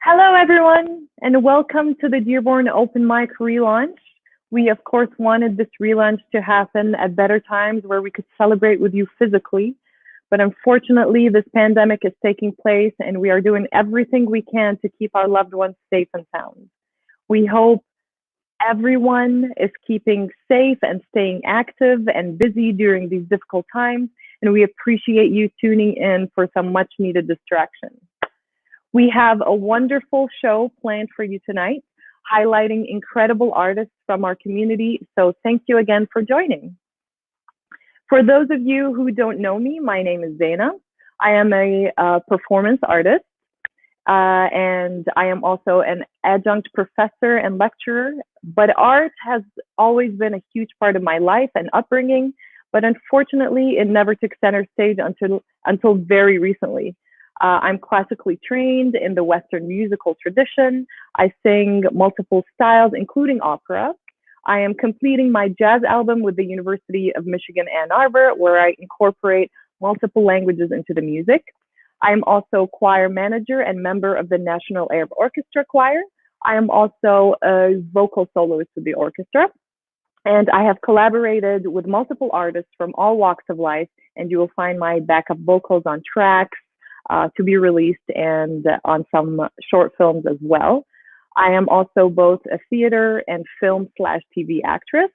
Hello, everyone, and welcome to the Dearborn Open Mic relaunch. We, of course, wanted this relaunch to happen at better times where we could celebrate with you physically. But unfortunately, this pandemic is taking place, and we are doing everything we can to keep our loved ones safe and sound. We hope everyone is keeping safe and staying active and busy during these difficult times, and we appreciate you tuning in for some much needed distraction. We have a wonderful show planned for you tonight, highlighting incredible artists from our community. So thank you again for joining. For those of you who don't know me, my name is Zaina. I am a performance artist, and I am also an adjunct professor and lecturer. But art has always been a huge part of my life and upbringing. But unfortunately, it never took center stage until very recently. I'm classically trained in the Western musical tradition. I sing multiple styles, including opera. I am completing my jazz album with the University of Michigan, Ann Arbor, where I incorporate multiple languages into the music. I am also choir manager and member of the National Arab Orchestra Choir. I am also a vocal soloist with the orchestra. And I have collaborated with multiple artists from all walks of life, and you will find my backup vocals on tracks to be released and on some short films as well. I am also both a theater and film/TV actress.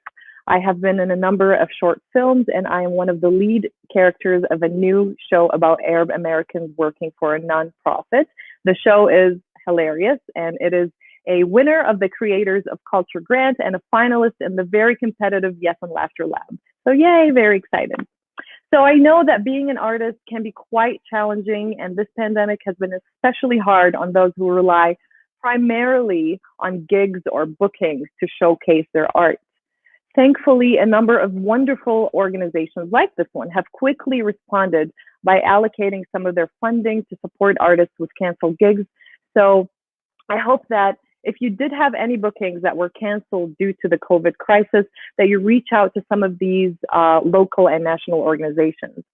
I have been in a number of short films, and I am one of the lead characters of a new show about Arab Americans working for a nonprofit. The show is hilarious, and it is a winner of the Creators of Culture grant and a finalist in the very competitive Yes and Laughter Lab. So yay, very excited. So I know that being an artist can be quite challenging, and this pandemic has been especially hard on those who rely primarily on gigs or bookings to showcase their art. Thankfully, a number of wonderful organizations like this one have quickly responded by allocating some of their funding to support artists with canceled gigs. So I hope that if you did have any bookings that were canceled due to the COVID crisis, that you reach out to some of these local and national organizations.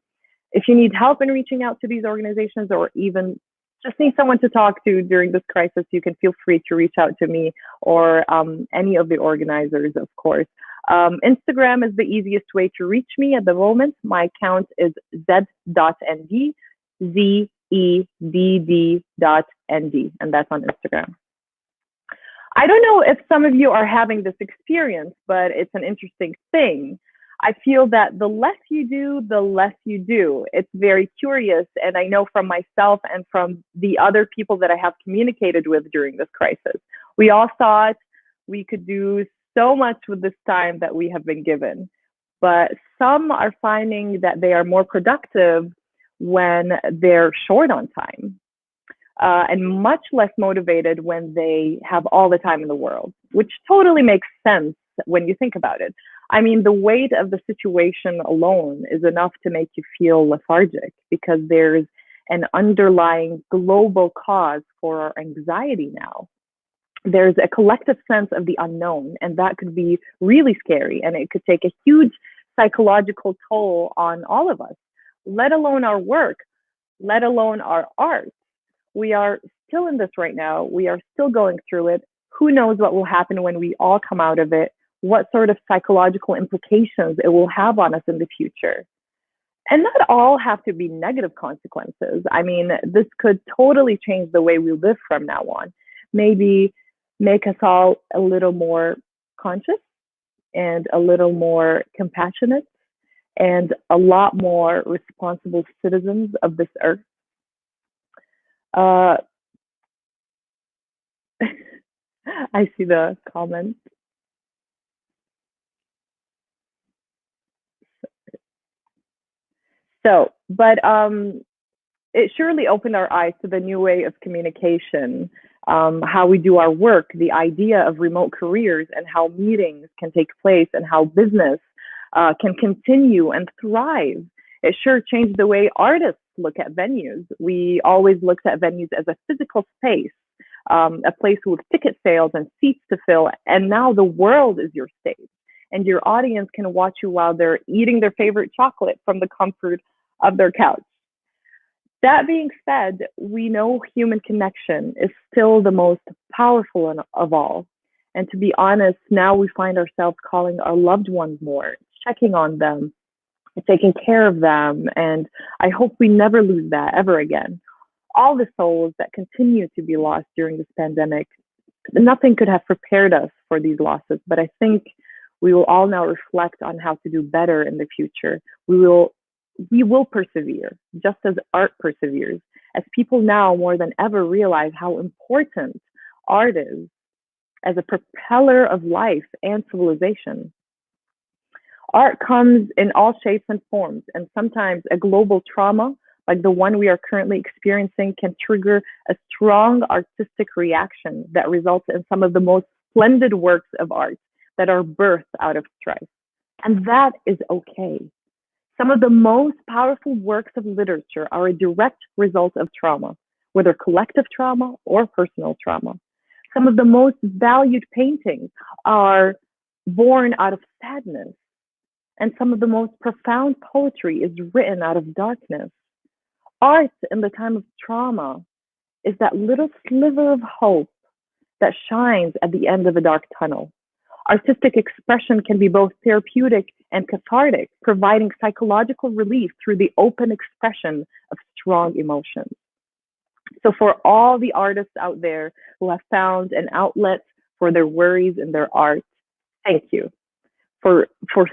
If you need help in reaching out to these organizations or even just need someone to talk to during this crisis, you can feel free to reach out to me or any of the organizers, of course. Instagram is the easiest way to reach me at the moment. My account is z.nd, Z-E-D-D.nd, and that's on Instagram. I don't know if some of you are having this experience, but it's an interesting thing. I feel that the less you do, the less you do. It's very curious. And I know from myself and from the other people that I have communicated with during this crisis, we all thought we could do so much with this time that we have been given. But some are finding that they are more productive when they're short on time. And much less motivated when they have all the time in the world, which totally makes sense when you think about it. I mean, the weight of the situation alone is enough to make you feel lethargic because there's an underlying global cause for our anxiety now. There's a collective sense of the unknown, and that could be really scary, and it could take a huge psychological toll on all of us, let alone our work, let alone our art. We are still in this right now. We are still going through it. Who knows what will happen when we all come out of it, what sort of psychological implications it will have on us in the future. And not all have to be negative consequences. I mean, this could totally change the way we live from now on. Maybe make us all a little more conscious and a little more compassionate and a lot more responsible citizens of this earth. Uh, I see the comment. But it surely opened our eyes to the new way of communication, how we do our work, the idea of remote careers, and how meetings can take place, and how business can continue and thrive. It sure changed the way artists look at venues. We always looked at venues as a physical space, a place with ticket sales and seats to fill, and now the world is your stage. And your audience can watch you while they're eating their favorite chocolate from the comfort of their couch. That being said, we know human connection is still the most powerful of all. And to be honest, now we find ourselves calling our loved ones more, checking on them, taking care of them. And I hope we never lose that ever again. All the souls that continue to be lost during this pandemic, nothing could have prepared us for these losses. But I think we will all now reflect on how to do better in the future. We will persevere, just as art perseveres, as people now more than ever realize how important art is as a propeller of life and civilization. Art comes in all shapes and forms, and sometimes a global trauma like the one we are currently experiencing can trigger a strong artistic reaction that results in some of the most splendid works of art that are birthed out of strife. And that is okay. Some of the most powerful works of literature are a direct result of trauma, whether collective trauma or personal trauma. Some of the most valued paintings are born out of sadness, and some of the most profound poetry is written out of darkness. Art in the time of trauma is that little sliver of hope that shines at the end of a dark tunnel. Artistic expression can be both therapeutic and cathartic, providing psychological relief through the open expression of strong emotions. So, for all the artists out there who have found an outlet for their worries in their art, thank you. For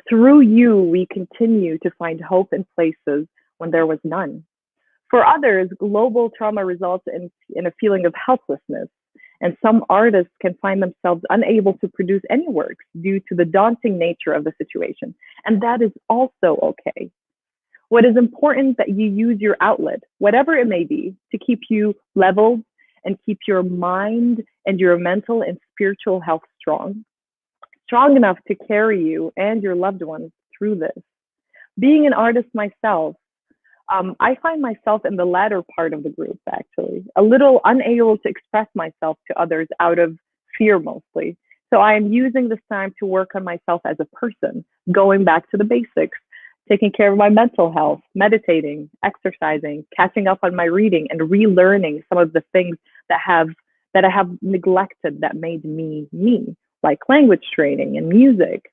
through you, we continue to find hope in places when there was none. For others, global trauma results in a feeling of helplessness, and some artists can find themselves unable to produce any works due to the daunting nature of the situation. And that is also okay. What is important that you use your outlet, whatever it may be, to keep you leveled and keep your mind and your mental and spiritual health strong enough to carry you and your loved ones through this. Being an artist myself, I find myself in the latter part of the group, actually, a little unable to express myself to others out of fear mostly. So I am using this time to work on myself as a person, going back to the basics, taking care of my mental health, meditating, exercising, catching up on my reading, and relearning some of the things that I have neglected that made me me, like language training and music.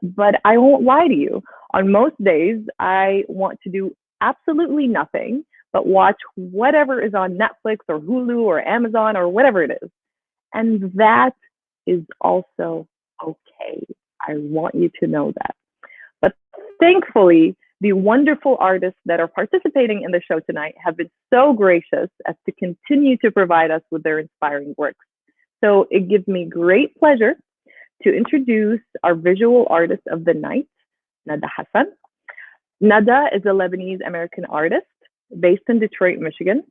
But I won't lie to you. On most days, I want to do absolutely nothing but watch whatever is on Netflix or Hulu or Amazon or whatever it is. And that is also okay. I want you to know that. But thankfully, the wonderful artists that are participating in the show tonight have been so gracious as to continue to provide us with their inspiring works. So it gives me great pleasure to introduce our visual artist of the night, Nada Hassan. Nada is a Lebanese American artist based in Detroit, Michigan.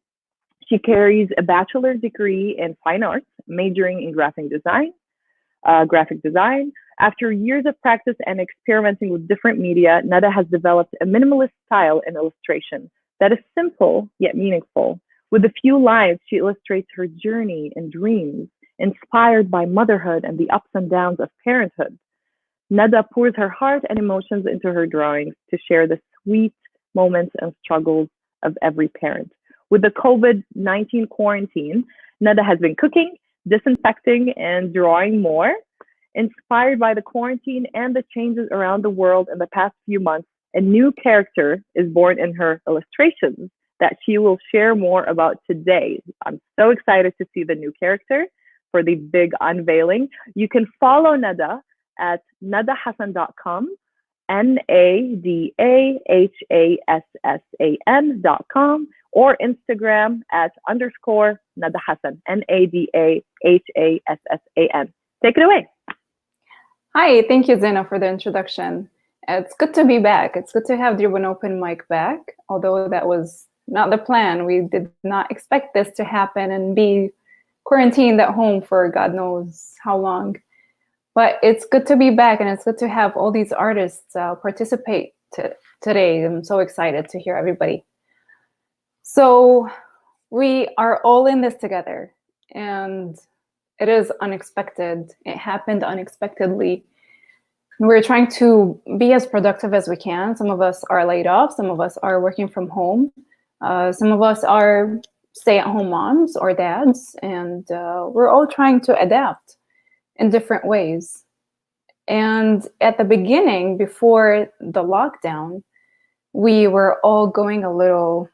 She carries a bachelor's degree in fine arts, majoring in graphic design. After years of practice and experimenting with different media, Nada has developed a minimalist style in illustration that is simple yet meaningful. With a few lines, she illustrates her journey and dreams, inspired by motherhood and the ups and downs of parenthood. Nada pours her heart and emotions into her drawings to share the sweet moments and struggles of every parent. With the COVID-19 quarantine, Nada has been cooking, disinfecting, and drawing more. Inspired by the quarantine and the changes around the world in the past few months, a new character is born in her illustrations that she will share more about today. I'm so excited to see the new character for the big unveiling. You can follow Nada at nadahassan.com, NADAHASSAN.com, or Instagram at _ Nada Hassan, NADAHASSAN. Take it away. Hi, thank you, Zena, for the introduction. It's good to be back. It's good to have the Dearborn Open mic back, although that was not the plan. We did not expect this to happen and be quarantined at home for God knows how long. But it's good to be back, and it's good to have all these artists participate today. I'm so excited to hear everybody. So we are all in this together, and it is unexpected. It happened unexpectedly. We're trying to be as productive as we can. Some of us are laid off. Some of us are working from home. Some of us are stay-at-home moms or dads, and we're all trying to adapt in different ways. And at the beginning, before the lockdown, we were all going a little,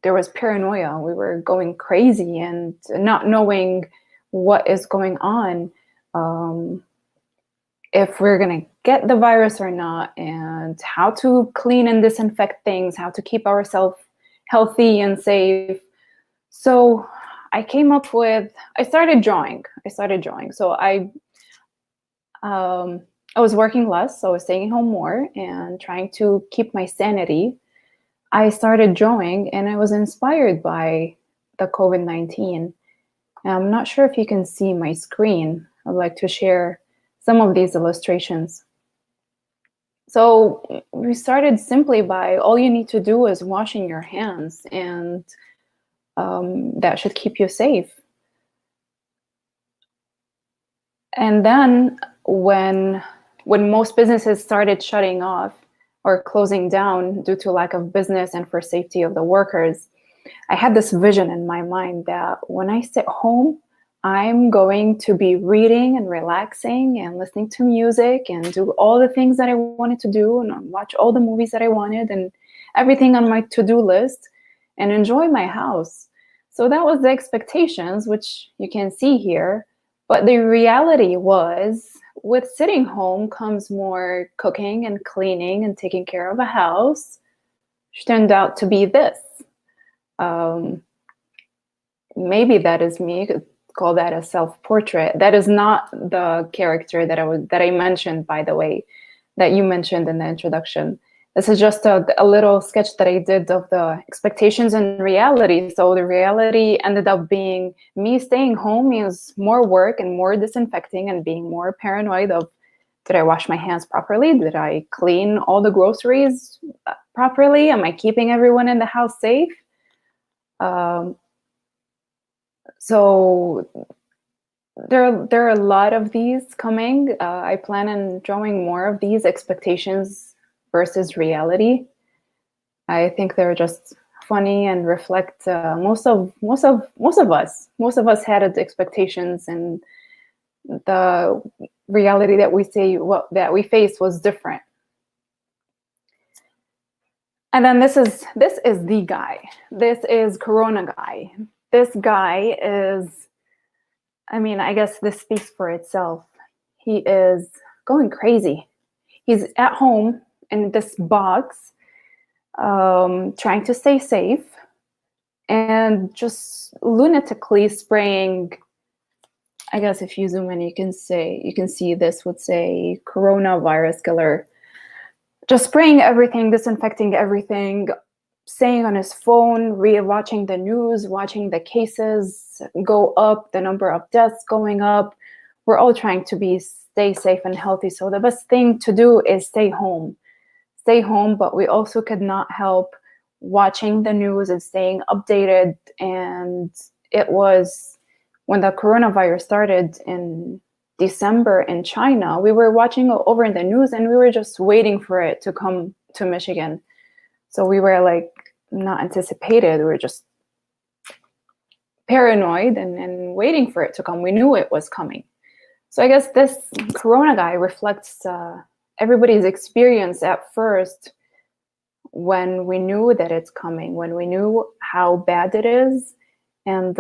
there was paranoia. We were going crazy and not knowing what is going on, if we're going to get the virus or not, and how to clean and disinfect things, how to keep ourselves healthy and safe. So I came up with, I started drawing. So I was working less, so I was staying home more and trying to keep my sanity. I started drawing, and I was inspired by the COVID-19. I'm not sure if you can see my screen. I'd like to share some of these illustrations. So we started simply by, all you need to do is washing your hands, and that should keep you safe. And then when most businesses started shutting off or closing down due to lack of business and for safety of the workers, I had this vision in my mind that when I sit home, I'm going to be reading and relaxing and listening to music and do all the things that I wanted to do and watch all the movies that I wanted and everything on my to-do list and enjoy my house. So that was the expectations, which you can see here. But the reality was, with sitting home comes more cooking and cleaning and taking care of a house, which turned out to be this. Maybe that is me. You could call that a self-portrait. That is not the character that I mentioned, by the way, that you mentioned in the introduction. This is just a little sketch that I did of the expectations and reality. So the reality ended up being me staying home means more work and more disinfecting and being more paranoid of, did I wash my hands properly? Did I clean all the groceries properly? Am I keeping everyone in the house safe? So there are a lot of these coming. I plan on drawing more of these expectations versus reality. I think they're just funny and reflect most of us. Most of us had expectations, and the reality that that we faced was different. And then this is the guy. This is Corona guy. This guy is, I mean, I guess this speaks for itself. He is going crazy. He's at home in this box, trying to stay safe and just lunatically spraying. I guess if you zoom in, you can see this would say coronavirus killer. Just spraying everything, disinfecting everything, staying on his phone, watching the news, watching the cases go up, the number of deaths going up. We're all trying to stay safe and healthy. So the best thing to do is stay home. Stay home, but we also could not help watching the news and staying updated. And it was when the coronavirus started in December in China, we were watching over in the news and we were just waiting for it to come to Michigan. So we were like not anticipated. We were just paranoid and waiting for it to come. We knew it was coming. So I guess this Corona guy reflects everybody's experience at first when we knew that it's coming, when we knew how bad it is, and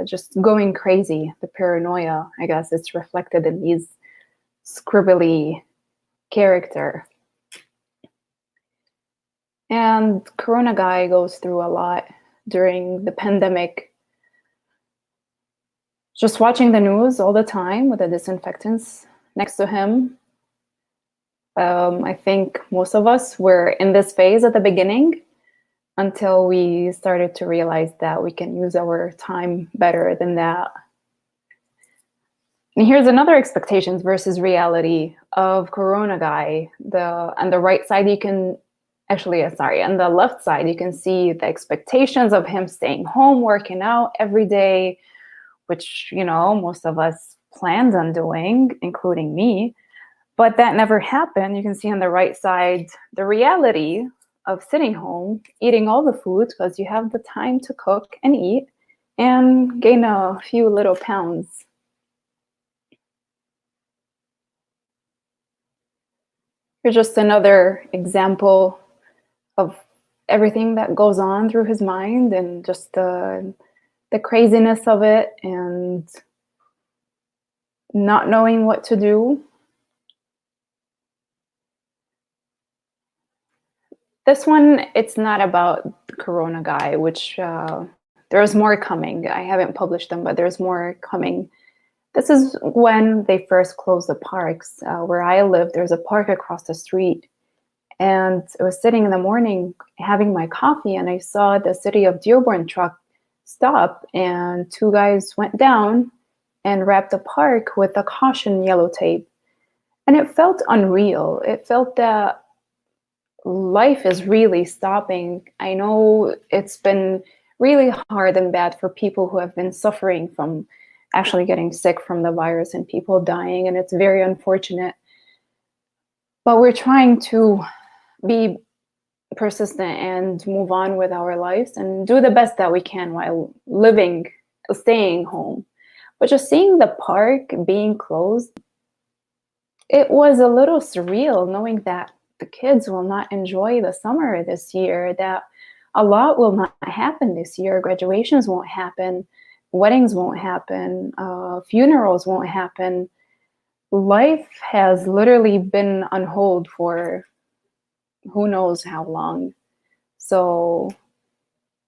just going crazy, the paranoia. I guess it's reflected in these scribbly character. And Corona guy goes through a lot during the pandemic. Just watching the news all the time with the disinfectants next to him. I think most of us were in this phase at the beginning until we started to realize that we can use our time better than that. And here's another expectations versus reality of Corona guy. On the right side, you can on the left side, you can see the expectations of him staying home, working out every day, which, most of us planned on doing, including me. But that never happened. You can see on the right side, the reality of sitting home, eating all the food because you have the time to cook and eat and gain a few little pounds. Here's just another example of everything that goes on through his mind and just the craziness of it and not knowing what to do. This one, it's not about the Corona guy, which there's more coming. I haven't published them, but there's more coming. This is when they first closed the parks. Where I live, there's a park across the street. And I was sitting in the morning having my coffee, and I saw the City of Dearborn truck stop, and two guys went down and wrapped the park with a caution yellow tape. And it felt unreal. It felt that life is really stopping. I know it's been really hard and bad for people who have been suffering from actually getting sick from the virus and people dying, and it's very unfortunate. But we're trying to be persistent and move on with our lives and do the best that we can while staying home. But just seeing the park being closed, it was a little surreal knowing that the kids will not enjoy the summer this year, that a lot will not happen this year. Graduations won't happen, weddings won't happen, funerals won't happen. Life has literally been on hold for who knows how long. So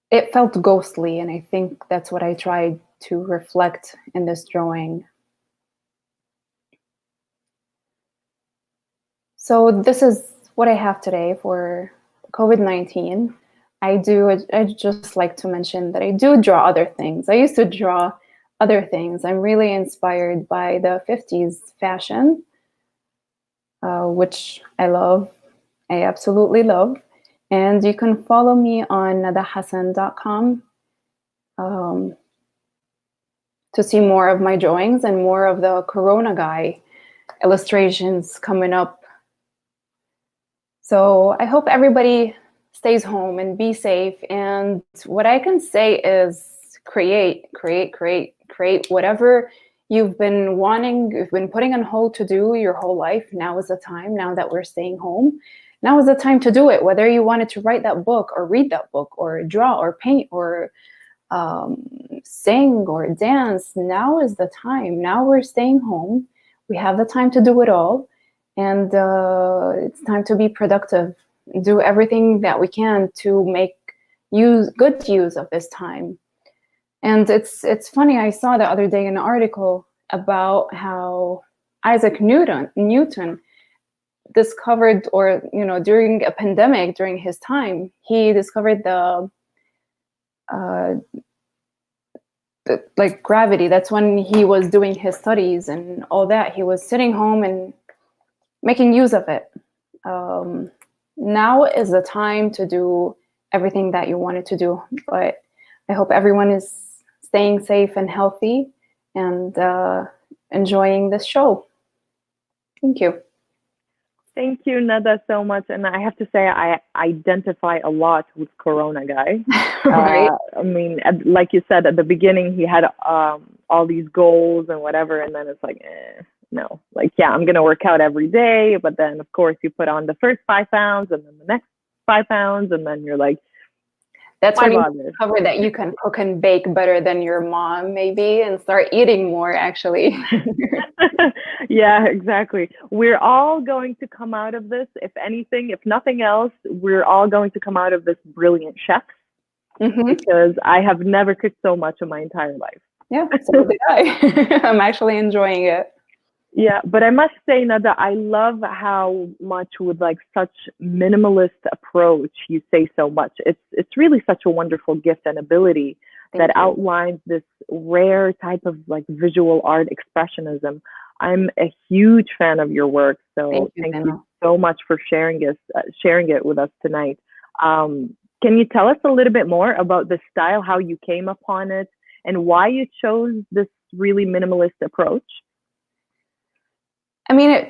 it felt ghostly, and I think that's what I tried to reflect in this drawing. So this is what I have today for COVID-19. I just like to mention that I do draw other things. I used to draw other things. I'm really inspired by the 50s fashion, which I love. I absolutely love. And you can follow me on nadahassan.com to see more of my drawings and more of the Corona guy illustrations coming up. So I hope everybody stays home and be safe. And what I can say is create whatever you've been putting on hold to do your whole life. Now is the time, now that we're staying home. Now is the time to do it, whether you wanted to write that book or read that book or draw or paint or sing or dance. Now is the time. Now we're staying home. We have the time to do it all. And it's time to be productive. Do everything that we can to make good use of this time. And it's funny, I saw the other day an article about how Isaac Newton discovered, or during a pandemic, during his time, he discovered the gravity. That's when he was doing his studies and all that. He was sitting home and making use of it. Now is the time to do everything that you wanted to do. But I hope everyone is staying safe and healthy and enjoying this show. Thank you. Thank you, Nada, so much. And I have to say, I identify a lot with Corona guy. Right. I mean, like you said at the beginning, he had all these goals and whatever, and then it's like, no. Like, yeah, I'm gonna work out every day, but then of course you put on the first 5 pounds, and then the next 5 pounds, and then you're like, that's when you discover that you can cook and bake better than your mom, maybe, and start eating more, actually. Yeah, exactly. We're all going to come out of this, if anything, if nothing else, we're all going to come out of this brilliant chefs, because I have never cooked so much in my entire life. Yeah, so did I. I'm actually enjoying it. Yeah, but I must say, Nada, I love how much with like such minimalist approach you say so much. It's really such a wonderful gift and ability that outlines this rare type of like visual art expressionism. I'm a huge fan of your work, so thank you so much for sharing it with us tonight. Can you tell us a little bit more about the style, how you came upon it, and why you chose this really minimalist approach? I mean,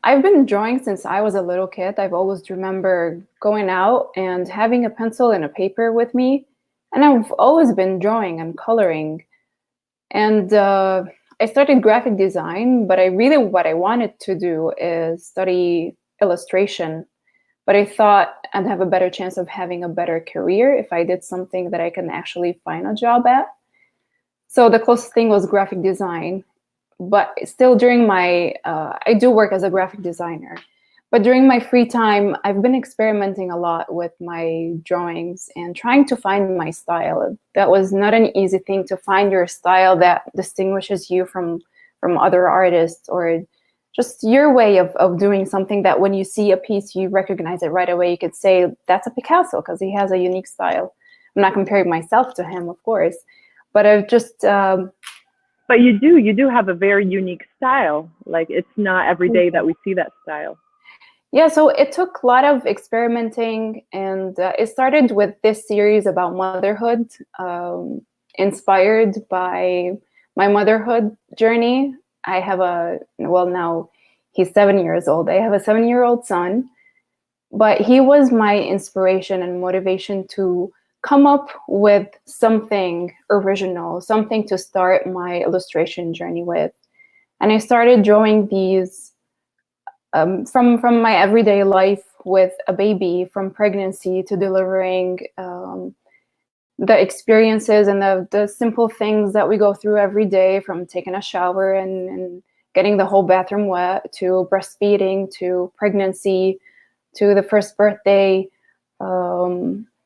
I've been drawing since I was a little kid. I've always remember going out and having a pencil and a paper with me. And I've always been drawing and coloring. And I started graphic design, but what I wanted to do is study illustration. But I thought I'd have a better chance of having a better career if I did something that I can actually find a job at. So the closest thing was graphic design. But still, I do work as a graphic designer. But during my free time, I've been experimenting a lot with my drawings and trying to find my style. That was not an easy thing, to find your style that distinguishes you from other artists, or just your way of doing something that when you see a piece, you recognize it right away. You could say, that's a Picasso because he has a unique style. I'm not comparing myself to him, of course, but I've just... But you do have a very unique style. Like, it's not every day that we see that style. Yeah, so it took a lot of experimenting, and it started with this series about motherhood, inspired by my motherhood journey. I have now he's 7 years old. I have a 7-year-old son, but he was my inspiration and motivation to come up with something original, something to start my illustration journey with. And I started drawing these from my everyday life with a baby, from pregnancy to delivering, the experiences and the simple things that we go through every day, from taking a shower and getting the whole bathroom wet, to breastfeeding, to pregnancy, to the first birthday,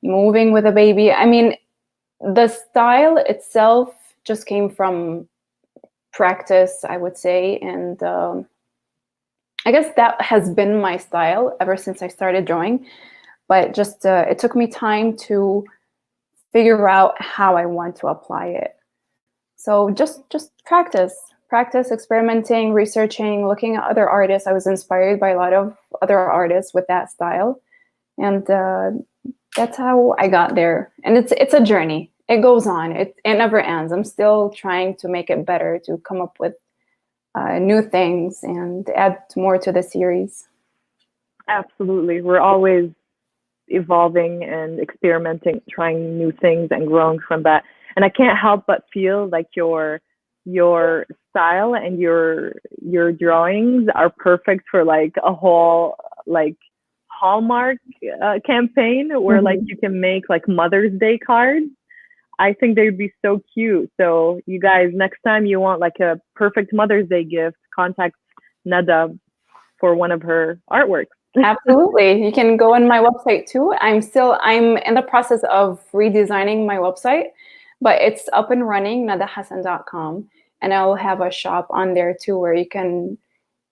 moving with a baby. I mean, the style itself just came from practice, I would say, and I guess that has been my style ever since I started drawing, but just it took me time to figure out how I want to apply it. So just practice, experimenting, researching, looking at other artists. I was inspired by a lot of other artists with that style, and that's how I got there. And it's a journey. It goes on. It never ends. I'm still trying to make it better, to come up with new things and add more to the series. Absolutely. We're always evolving and experimenting, trying new things and growing from that. And I can't help but feel like your style and your drawings are perfect for like a whole like Hallmark campaign where like you can make like Mother's Day cards. I think they'd be so cute. So you guys, next time you want like a perfect Mother's Day gift, contact Nada for one of her artworks. Absolutely. You can go on my website too. I'm in the process of redesigning my website, but it's up and running, nadahassan.com. And I'll have a shop on there too, where you can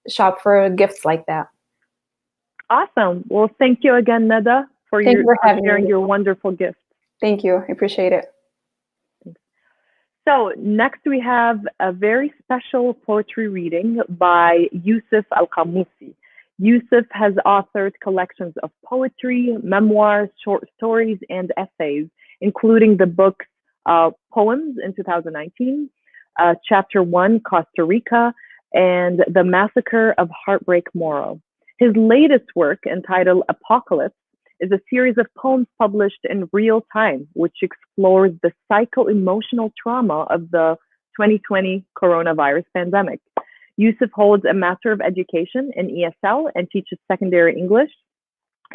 shop for gifts like that. Awesome. Well, thank you again, Nada, for sharing your wonderful gift. Thank you. I appreciate it. So next we have a very special poetry reading by Yusuf Al-Qamusi. Yusuf has authored collections of poetry, memoirs, short stories, and essays, including the books Poems in 2019, Chapter 1, Costa Rica, and The Massacre of Heartbreak Moro. His latest work, entitled Apocalypse, is a series of poems published in real time, which explores the psycho-emotional trauma of the 2020 coronavirus pandemic. Yusuf holds a Master of Education in ESL and teaches secondary English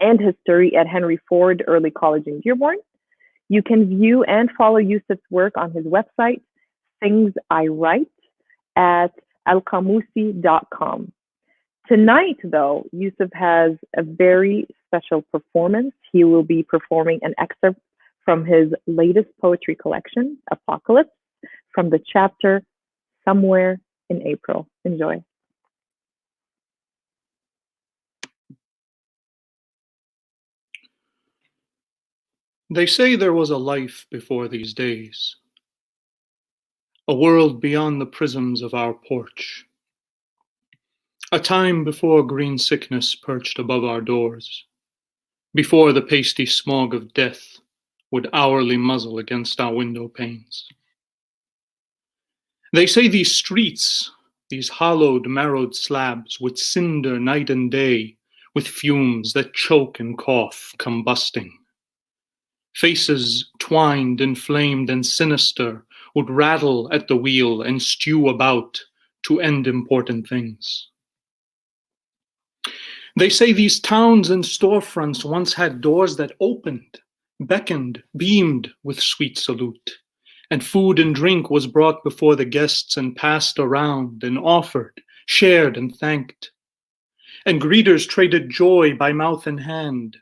and history at Henry Ford Early College in Dearborn. You can view and follow Yusuf's work on his website, Things I Write, at alqamusi.com. Tonight, though, Yusuf has a very special performance. He will be performing an excerpt from his latest poetry collection, Apocalypse, from the chapter Somewhere in April. Enjoy. They say there was a life before these days, a world beyond the prisms of our porch, a time before green sickness perched above our doors, before the pasty smog of death would hourly muzzle against our window panes. They say these streets these hollowed, marrowed slabs with cinder night and day, with fumes that choke and cough, combusting. Faces twined, inflamed, and sinister would rattle at the wheel and stew about to end important things. They say these towns and storefronts once had doors that opened, beckoned, beamed with sweet salute, and food and drink was brought before the guests and passed around and offered, shared and thanked. And greeters traded joy by mouth and hand,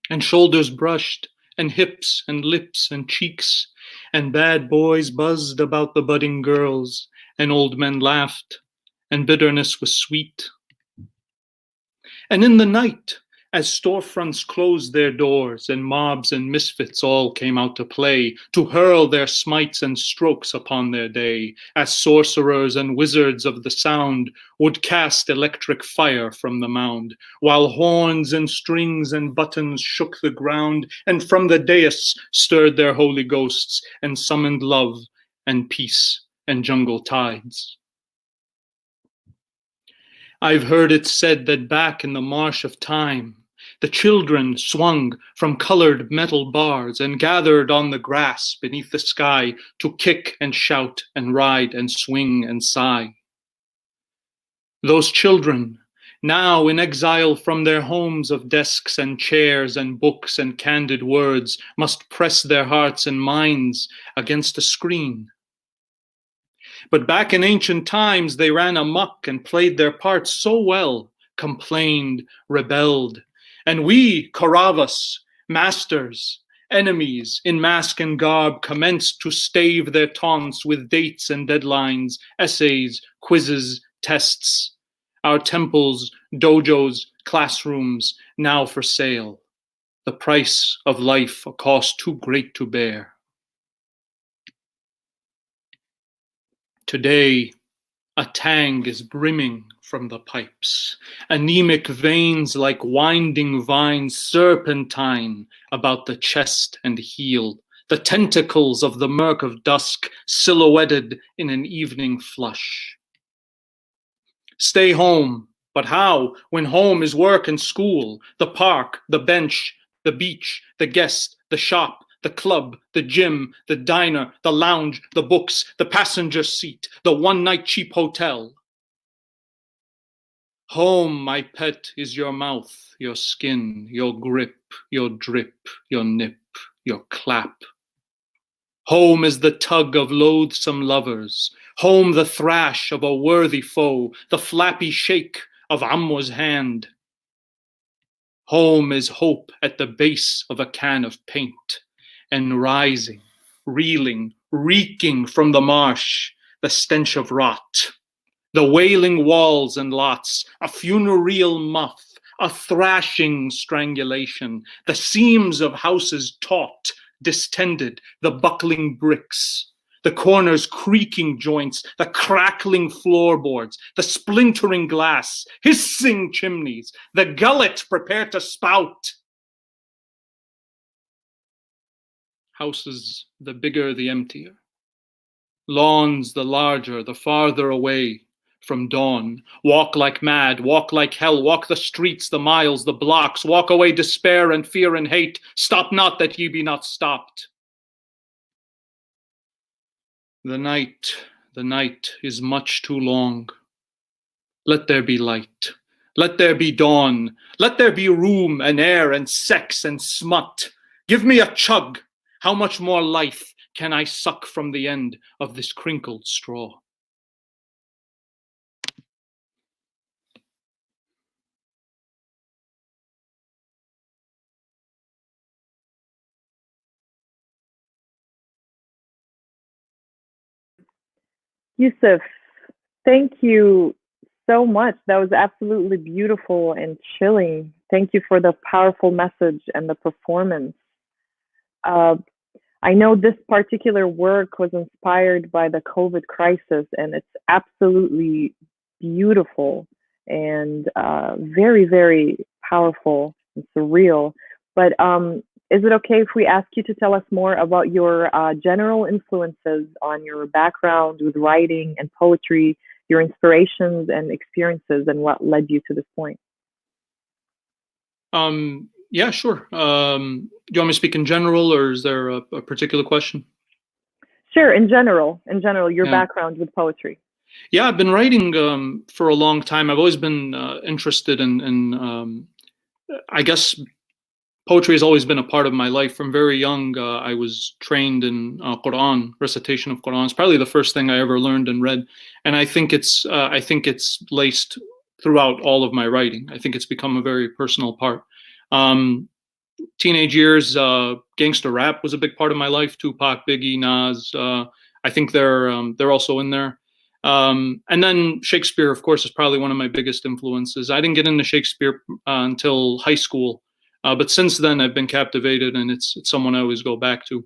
and shoulders brushed, and hips and lips and cheeks, and bad boys buzzed about the budding girls, and old men laughed, and bitterness was sweet. And in the night, as storefronts closed their doors, and mobs and misfits all came out to play, to hurl their smites and strokes upon their day, as sorcerers and wizards of the sound would cast electric fire from the mound, while horns and strings and buttons shook the ground, and from the dais stirred their holy ghosts, and summoned love and peace and jungle tides. I've heard it said that back in the marsh of time, the children swung from colored metal bars and gathered on the grass beneath the sky to kick and shout and ride and swing and sigh. Those children, now in exile from their homes of desks and chairs and books and candid words, must press their hearts and minds against a screen. But back in ancient times, they ran amok and played their parts so well, complained, rebelled. And we, Kauravas, masters, enemies in mask and garb, commenced to stave their taunts with dates and deadlines, essays, quizzes, tests. Our temples, dojos, classrooms, now for sale. The price of life, a cost too great to bear. Today, a tang is brimming from the pipes, anemic veins like winding vines serpentine about the chest and heel, the tentacles of the murk of dusk silhouetted in an evening flush. Stay home, but how, when home is work and school, the park, the bench, the beach, the guest, the shop, the club, the gym, the diner, the lounge, the books, the passenger seat, the one-night cheap hotel. Home, my pet, is your mouth, your skin, your grip, your drip, your nip, your clap. Home is the tug of loathsome lovers. Home the thrash of a worthy foe, the flappy shake of Amwa's hand. Home is hope at the base of a can of paint. And rising, reeling, reeking from the marsh, the stench of rot, the wailing walls and lots, a funereal muff, a thrashing strangulation, the seams of houses taut, distended, the buckling bricks, the corners creaking joints, the crackling floorboards, the splintering glass, hissing chimneys, the gullet prepared to spout. Houses, the bigger, the emptier. Lawns, the larger, the farther away from dawn. Walk like mad, walk like hell, walk the streets, the miles, the blocks, walk away despair and fear and hate. Stop not that ye be not stopped. The night is much too long. Let there be light. Let there be dawn. Let there be room and air and sex and smut. Give me a chug. How much more life can I suck from the end of this crinkled straw? Yusuf, thank you so much. That was absolutely beautiful and chilling. Thank you for the powerful message and the performance. Uh, I know this particular work was inspired by the COVID crisis, and it's absolutely beautiful and very, very powerful and surreal. But is it okay if we ask you to tell us more about your general influences on your background with writing and poetry, your inspirations and experiences and what led you to this point. Yeah, sure. Do you want me to speak in general, or is there a particular question? Sure, in general, your Yeah. background with poetry. Yeah, I've been writing for a long time. I've always been interested in I guess poetry has always been a part of my life. From very young, I was trained in Quran, recitation of Quran. It's probably the first thing I ever learned and read, and I think it's laced throughout all of my writing. I think it's become a very personal part. Teenage years, gangster rap was a big part of my life. Tupac, Biggie, Nas. I think they're also in there. And then Shakespeare, of course, is probably one of my biggest influences. I didn't get into Shakespeare until high school, but since then I've been captivated, and it's someone I always go back to.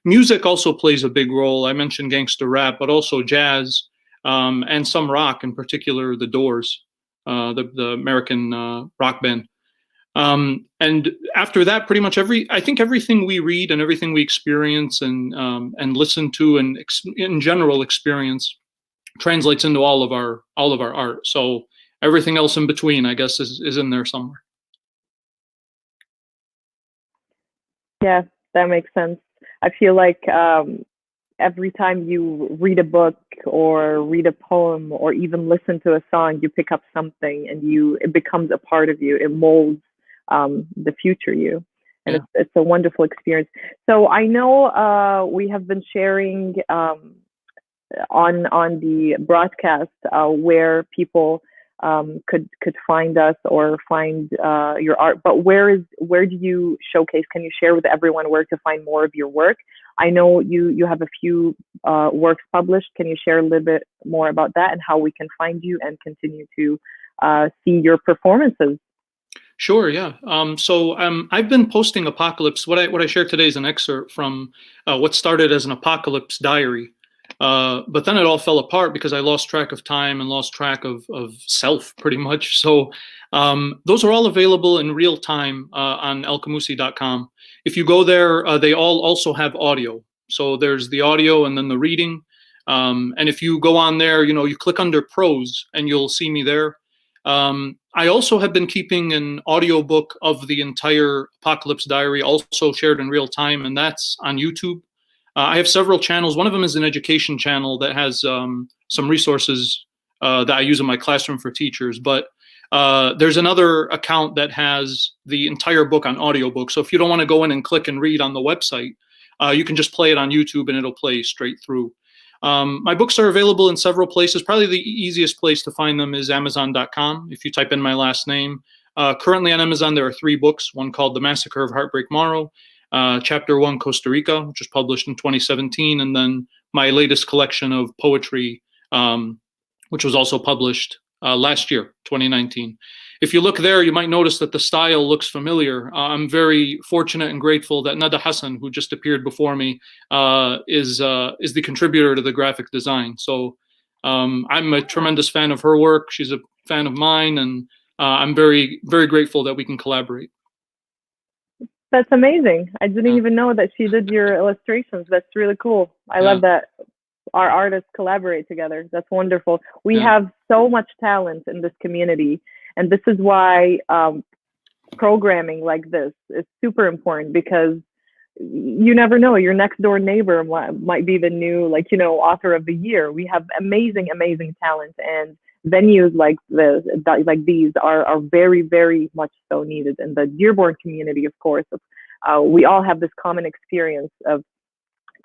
Music also plays a big role. I mentioned gangster rap, but also jazz and some rock, in particular the Doors, the American rock band. And after that, pretty much I think everything we read and everything we experience and listen to and in general experience translates into all of our art. So everything else in between, I guess, is in there somewhere. Yeah, that makes sense. I feel like every time you read a book or read a poem or even listen to a song, you pick up something and it becomes a part of you. It molds the future you. And Yeah. it's a wonderful experience. So I know we have been sharing on the broadcast where people could find us or find your art. But where do you showcase? Can you share with everyone where to find more of your work? I know you have a few works published. Can you share a little bit more about that and how we can find you and continue to see your performances? Sure, yeah. So I've been posting apocalypse. What I shared today is an excerpt from what started as an apocalypse diary. But then it all fell apart because I lost track of time and lost track of self, pretty much. So those are all available in real time on alkamusi.com. If you go there, they all also have audio. So there's the audio and then the reading. And if you go on there, you click under prose and you'll see me there. I also have been keeping an audiobook of the entire Apocalypse Diary, also shared in real time, and that's on YouTube. I have several channels. One of them is an education channel that has some resources that I use in my classroom for teachers. But there's another account that has the entire book on audiobook. So if you don't want to go in and click and read on the website, you can just play it on YouTube and it'll play straight through. My books are available in several places. Probably the easiest place to find them is Amazon.com. If you type in my last name. Currently on Amazon, there are 3 books. One called The Massacre of Heartbreak Morrow, Chapter 1, Costa Rica, which was published in 2017, and then my latest collection of poetry, which was also published last year, 2019. If you look there, you might notice that the style looks familiar. I'm very fortunate and grateful that Nada Hassan, who just appeared before me, is the contributor to the graphic design. So I'm a tremendous fan of her work. She's a fan of mine, and I'm very, very grateful that we can collaborate. That's amazing. I didn't even know that she did your illustrations. That's really cool. I love that our artists collaborate together. That's wonderful. We have so much talent in this community. And this is why programming like this is super important, because you never know. Your next door neighbor might be the new, author of the year. We have amazing, amazing talent, and venues like these are very, very much so needed in the Dearborn community. Of course, we all have this common experience of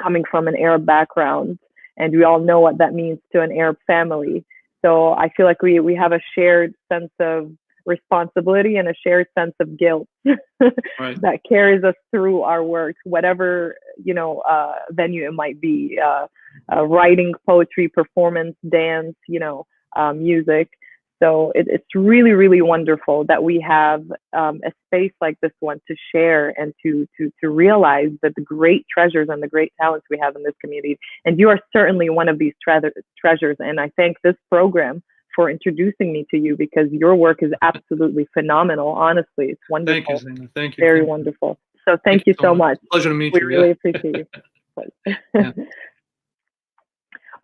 coming from an Arab background, and we all know what that means to an Arab family. So I feel like we have a shared sense of responsibility and a shared sense of guilt Right. that carries us through our work, whatever venue it might be, writing, poetry, performance, dance, music. So it's really, really wonderful that we have a space like this one to share and to realize that the great treasures and the great talents we have in this community. And you are certainly one of these treasures. And I thank this program for introducing me to you, because your work is absolutely phenomenal. Honestly, it's wonderful. Thank you, Zena. Thank you. Very wonderful. So thank you so much. Pleasure to meet we you. We really appreciate you.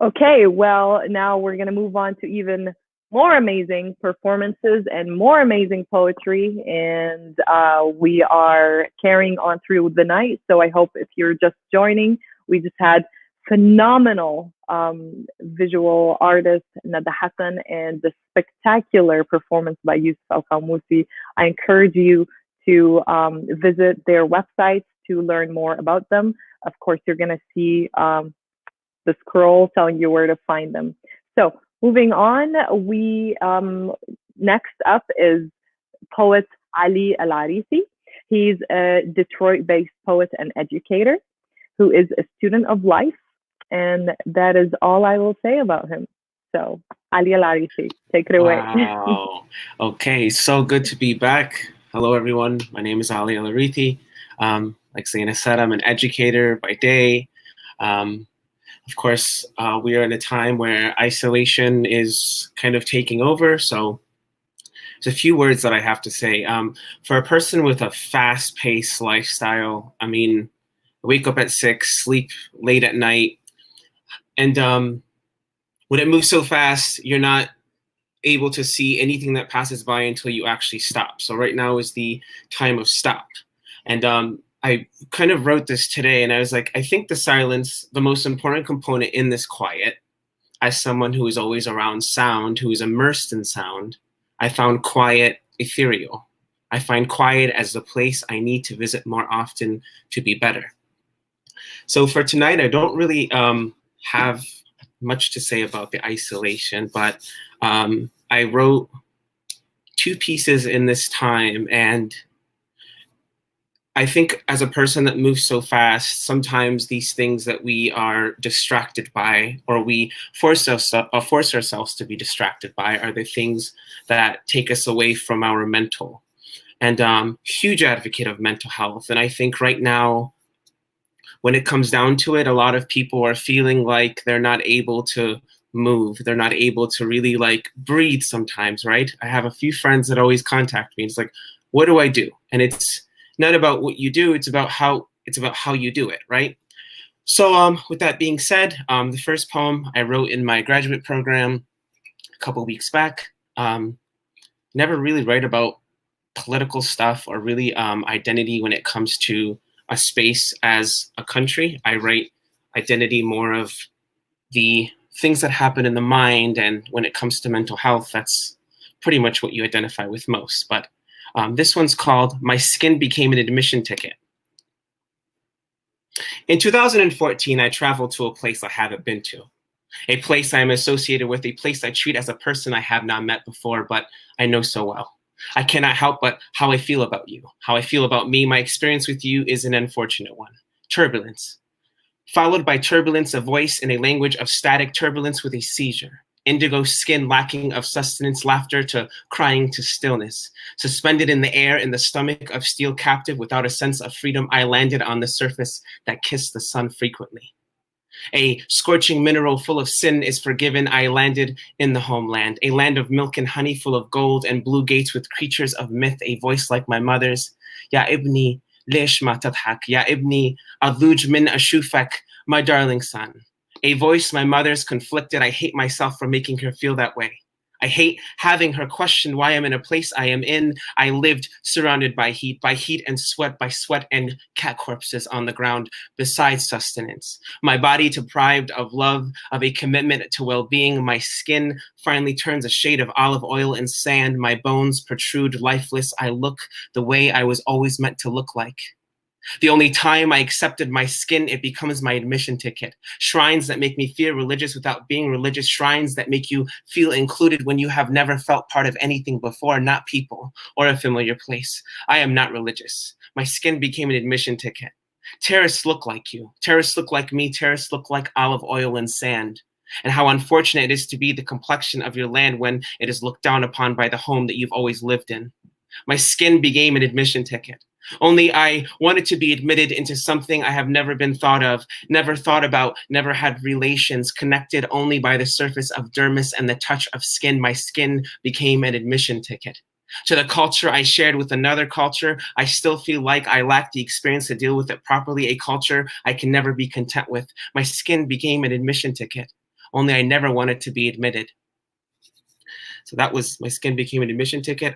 Okay, well, now we're going to move on to even more amazing performances and more amazing poetry. And we are carrying on through the night. So I hope if you're just joining, we just had phenomenal visual artist Nada Hassan and the spectacular performance by Yusuf Al Khamousi. I encourage you to visit their websites to learn more about them. Of course, you're going to see the scroll telling you where to find them. So moving on, we next up is poet Ali Al Arisi. He's a Detroit-based poet and educator who is a student of life, and that is all I will say about him. So Ali Al Arisi, take it away. Wow. Okay, so good to be back. Hello, everyone. My name is Ali Al Arisi. Like Zaina said, I'm an educator by day. Of course, we are in a time where isolation is kind of taking over. So there's a few words that I have to say. For a person with a fast-paced lifestyle, I mean, wake up at 6, sleep late at night, and when it moves so fast, you're not able to see anything that passes by until you actually stop. So right now is the time of stop. And I kind of wrote this today, and I was like, I think the silence, the most important component in this quiet, as someone who is always around sound, who is immersed in sound, I found quiet ethereal. I find quiet as the place I need to visit more often to be better. So for tonight, I don't really have much to say about the isolation, but I wrote 2 pieces in this time, and I think as a person that moves so fast, sometimes these things that we are distracted by, or we force ourselves to be distracted by, are the things that take us away from our mental. And huge advocate of mental health. And I think right now, when it comes down to it, a lot of people are feeling like they're not able to move. They're not able to really like breathe sometimes, right? I have a few friends that always contact me. It's like, what do I do? And it's not about what you do, it's about how you do it, right? So with that being said, the first poem I wrote in my graduate program a couple weeks back. Never really write about political stuff or really identity when it comes to a space as a country. I write identity more of the things that happen in the mind, and when it comes to mental health, that's pretty much what you identify with most. But this one's called My Skin Became an Admission Ticket. In 2014, I traveled to a place I haven't been to, a place I am associated with, a place I treat as a person I have not met before, but I know so well. I cannot help but how I feel about you, how I feel about me. My experience with you is an unfortunate one. Turbulence. Followed by turbulence, a voice in a language of static turbulence with a seizure. Indigo skin lacking of sustenance, laughter to crying to stillness. Suspended in the air in the stomach of steel captive without a sense of freedom, I landed on the surface that kissed the sun frequently. A scorching mineral full of sin is forgiven. I landed in the homeland, a land of milk and honey full of gold and blue gates with creatures of myth, a voice like my mother's. Ya ibni, lish ma tadhak. Ya ibni, adluj min ashufak, my darling son. A voice my mother's conflicted. I hate myself for making her feel that way. I hate having her question why I'm in a place I am in. I lived surrounded by heat and sweat, by sweat and cat corpses on the ground, besides sustenance. My body deprived of love, of a commitment to well-being. My skin finally turns a shade of olive oil and sand. My bones protrude lifeless. I look the way I was always meant to look like. The only time I accepted my skin, it becomes my admission ticket. Shrines that make me feel religious without being religious. Shrines that make you feel included when you have never felt part of anything before, not people or a familiar place. I am not religious. My skin became an admission ticket. Terrorists look like you. Terrorists look like me. Terrorists look like olive oil and sand. And how unfortunate it is to be the complexion of your land when it is looked down upon by the home that you've always lived in. My skin became an admission ticket. Only I wanted to be admitted into something I have never been thought of, never thought about, never had relations, connected only by the surface of dermis and the touch of skin. My skin became an admission ticket. To the culture I shared with another culture, I still feel like I lack the experience to deal with it properly, a culture I can never be content with. My skin became an admission ticket. only I never wanted to be admitted. So that was, my skin became an admission ticket.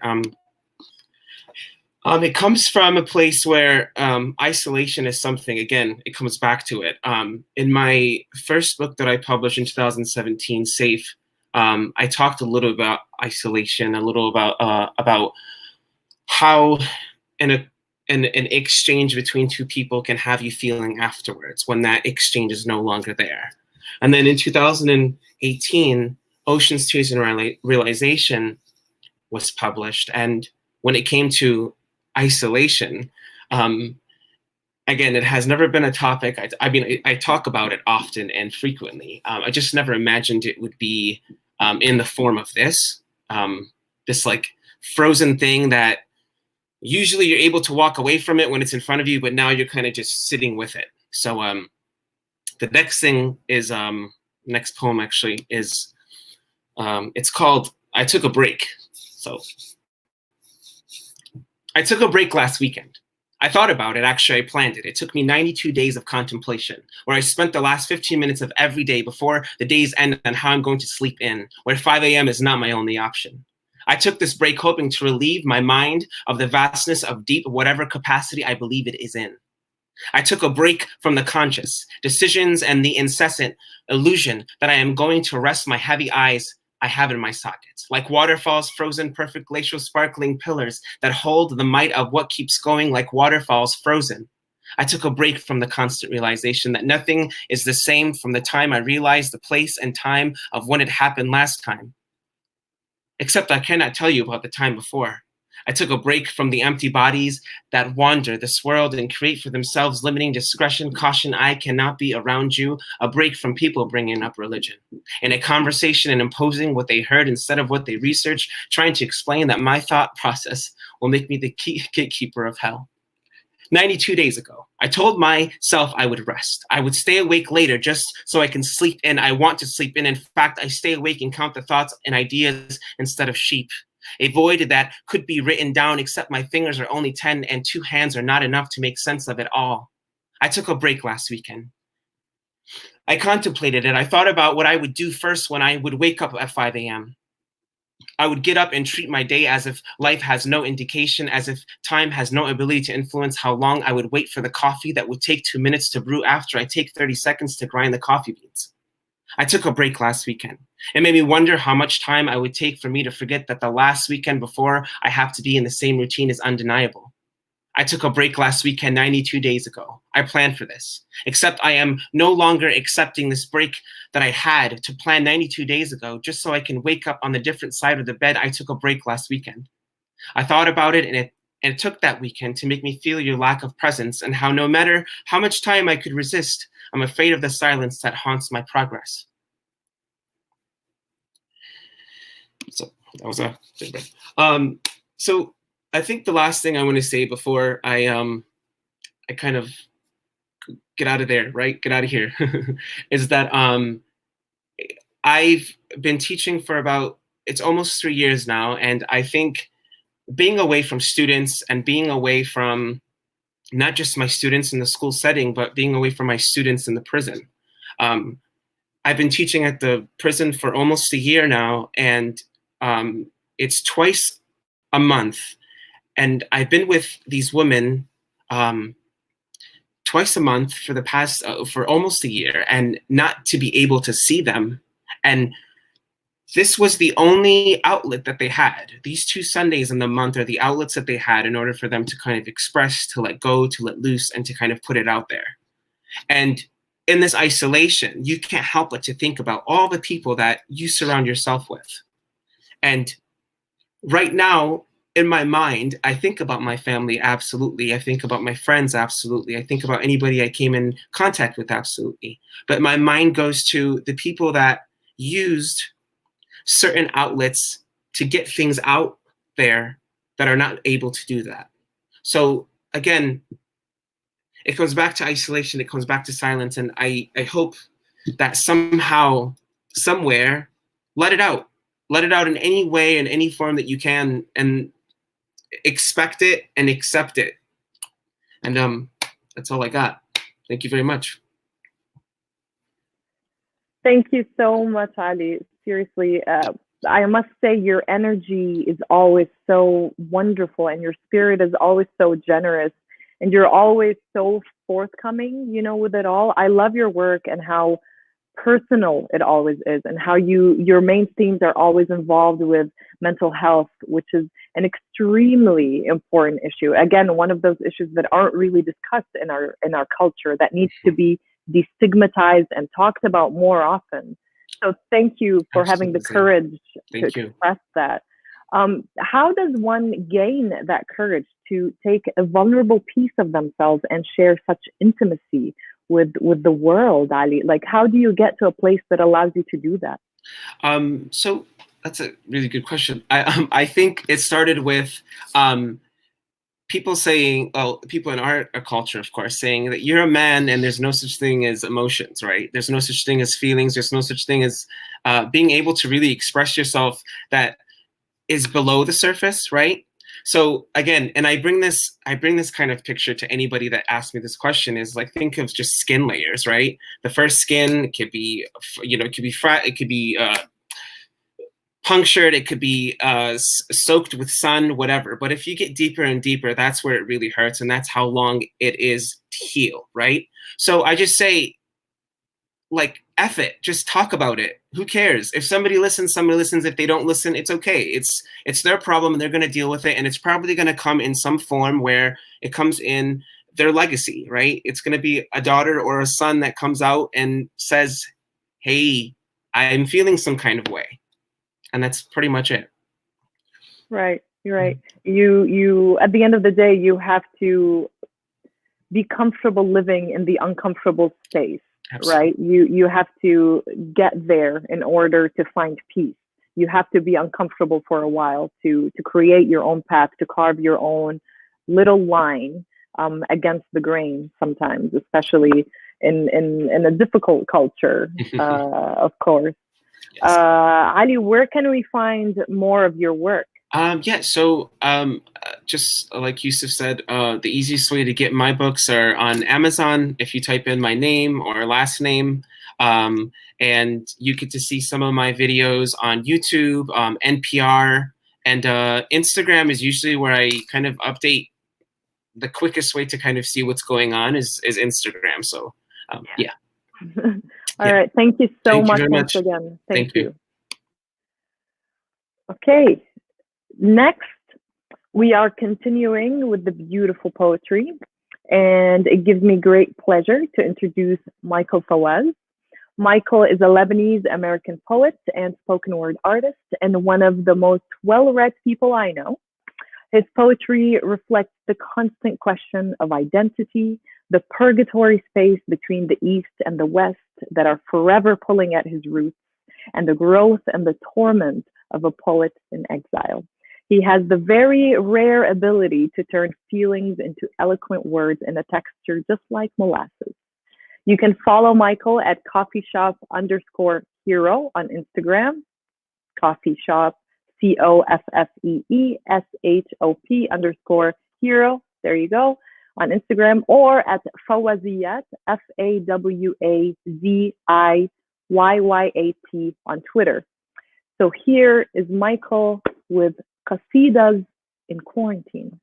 It comes from a place where isolation is something, again, it comes back to it. In my first book that I published in 2017, Safe, I talked a little about isolation, a little about how an exchange between two people can have you feeling afterwards when that exchange is no longer there. And then in 2018, Ocean's Tears and Realization was published. And when it came to isolation, again, it has never been a topic. I mean, I talk about it often and frequently. I just never imagined it would be in the form of this, this like frozen thing that usually you're able to walk away from it when it's in front of you, but now you're kind of just sitting with it. So the next thing is, next poem actually is, it's called I Took a Break. So I took a break last weekend. I thought about it, actually I planned it. It took me 92 days of contemplation, where I spent the last 15 minutes of every day before the day's end on how I'm going to sleep in, where 5 a.m. is not my only option. I took this break hoping to relieve my mind of the vastness of deep whatever capacity I believe it is in. I took a break from the conscious decisions and the incessant illusion that I am going to rest my heavy eyes I have in my sockets, like waterfalls, frozen, perfect, glacial, sparkling pillars that hold the might of what keeps going, like waterfalls frozen. I took a break from the constant realization that nothing is the same from the time I realized the place and time of when it happened last time. Except I cannot tell you about the time before. I took a break from the empty bodies that wander this world and create for themselves limiting discretion, caution, I cannot be around you, a break from people bringing up religion. In a conversation and imposing what they heard instead of what they researched, trying to explain that my thought process will make me the gatekeeper of hell. 92 days ago, I told myself I would rest. I would stay awake later just so I can sleep in. I want to sleep in. In fact, I stay awake and count the thoughts and ideas instead of sheep. A void that could be written down, except my fingers are only 10 and 2 hands are not enough to make sense of it all. I took a break last weekend. I contemplated it. I thought about what I would do first when I would wake up at 5 a.m. I would get up and treat my day as if life has no indication, as if time has no ability to influence how long I would wait for the coffee that would take 2 minutes to brew after I take 30 seconds to grind the coffee beans. I took a break last weekend. It made me wonder how much time I would take for me to forget that the last weekend before I have to be in the same routine is undeniable. I took a break last weekend 92 days ago. I planned for this, except I am no longer accepting this break that I had to plan 92 days ago just so I can wake up on the different side of the bed. I took a break last weekend. I thought about it, and it took that weekend to make me feel your lack of presence and how no matter how much time I could resist, I'm afraid of the silence that haunts my progress. So that was a big break. So I think the last thing I want to say before I kind of get out of there, right? Get out of here, is that I've been teaching for it's almost 3 years now, and I think being away from students and being away from not just my students in the school setting, but being away from my students in the prison. I've been teaching at the prison for almost a year now, and it's twice a month. And I've been with these women twice a month for the past, for almost a year, and not to be able to see them. And this was the only outlet that they had. These 2 Sundays in the month are the outlets that they had in order for them to kind of express, to let go, to let loose, and to kind of put it out there. And in this isolation, you can't help but to think about all the people that you surround yourself with. And right now, in my mind, I think about my family, absolutely. I think about my friends, absolutely. I think about anybody I came in contact with, absolutely. But my mind goes to the people that used certain outlets to get things out there that are not able to do that. So again, it comes back to isolation, it comes back to silence, and I hope that somehow, somewhere, let it out. Let it out in any way, in any form that you can, and expect it and accept it. And that's all I got. Thank you very much. Thank you so much, Ali. Seriously, I must say your energy is always so wonderful, and your spirit is always so generous, and you're always so forthcoming, with it all. I love your work and how personal it always is, and how your main themes are always involved with mental health, which is an extremely important issue. Again, one of those issues that aren't really discussed in our culture, that needs to be destigmatized and talked about more often. So thank you for having the Absolutely. courage to Thank you. express that. How does one gain that courage to take a vulnerable piece of themselves and share such intimacy with the world, Ali? Like, how do you get to a place that allows you to do that? So that's a really good question. I think it started with people saying, well, people in our culture, of course, saying that you're a man and there's no such thing as emotions, right? There's no such thing as feelings. There's no such thing as being able to really express yourself that is below the surface, right? So again, and I bring this kind of picture to anybody that asks me this question, is like, think of just skin layers, right? The first skin could be, it could be it could be punctured, it could be soaked with sun, whatever. But if you get deeper and deeper, that's where it really hurts, and that's how long it is to heal, right? So I just say, like, F it, just talk about it. Who cares? If somebody listens, somebody listens. If they don't listen, it's okay. It's their problem, and they're going to deal with it, and it's probably going to come in some form where it comes in their legacy, right? It's going to be a daughter or a son that comes out and says, hey, I'm feeling some kind of way. And that's pretty much it. Right. You're right. You at the end of the day, you have to be comfortable living in the uncomfortable space. Absolutely. Right? You have to get there in order to find peace. You have to be uncomfortable for a while to create your own path, to carve your own little line against the grain sometimes, especially in a difficult culture, of course. Yes. Ali, where can we find more of your work? So just like Yusuf said, the easiest way to get my books are on Amazon. If you type in my name or last name, and you get to see some of my videos on YouTube, NPR, and Instagram is usually where I kind of update. The quickest way to kind of see what's going on is Instagram. So yeah. All right. Thank you so Thank you much very once much. again. Thank you. Okay. Next, we are continuing with the beautiful poetry, and it gives me great pleasure to introduce Michael Fawaz. Michael is a Lebanese American poet and spoken word artist, and one of the most well read people I know. His poetry reflects the constant question of identity, the purgatory space between the East and the West that are forever pulling at his roots, and the growth and the torment of a poet in exile. He has the very rare ability to turn feelings into eloquent words in a texture just like molasses. You can follow Michael at coffeeshop_hero on Instagram, coffee shop, COFFEESHOP _ There you go, on Instagram, or at Fawaziyat, FAWAZIYYAT on Twitter. So here is Michael with Qasidas in Quarantine.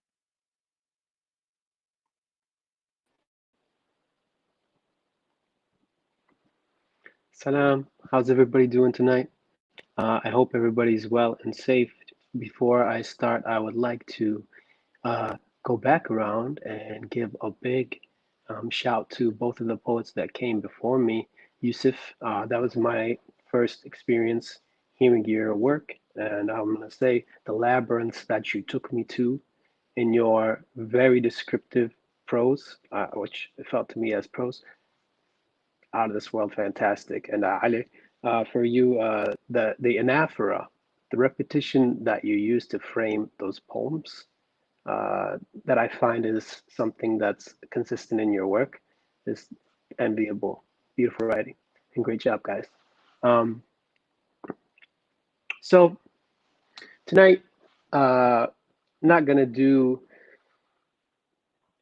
Salam, how's everybody doing tonight? I hope everybody's well and safe. Before I start, I would like to go back around and give a big shout to both of the poets that came before me. Yusuf, that was my first experience hearing your work, and I'm going to say the labyrinths that you took me to in your very descriptive prose, which felt to me as prose, out of this world fantastic. And Ali, for you, the anaphora, the repetition that you use to frame those poems, that I find is something that's consistent in your work, is enviable. Beautiful writing, and great job, guys. Um, so tonight, not gonna do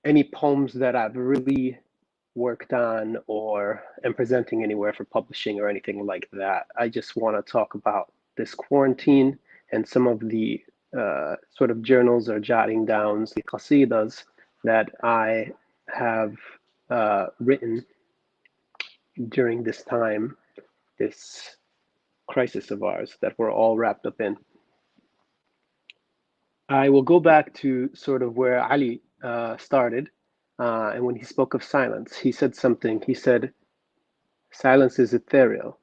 any poems that I've really worked on or am presenting anywhere for publishing or anything like that. I just want to talk about this quarantine and some of the sort of journals or jotting downs, the qasidas that I have written during this time, this crisis of ours that we're all wrapped up in. I will go back to sort of where Ali started. And when he spoke of silence, he said something. He said, silence is ethereal.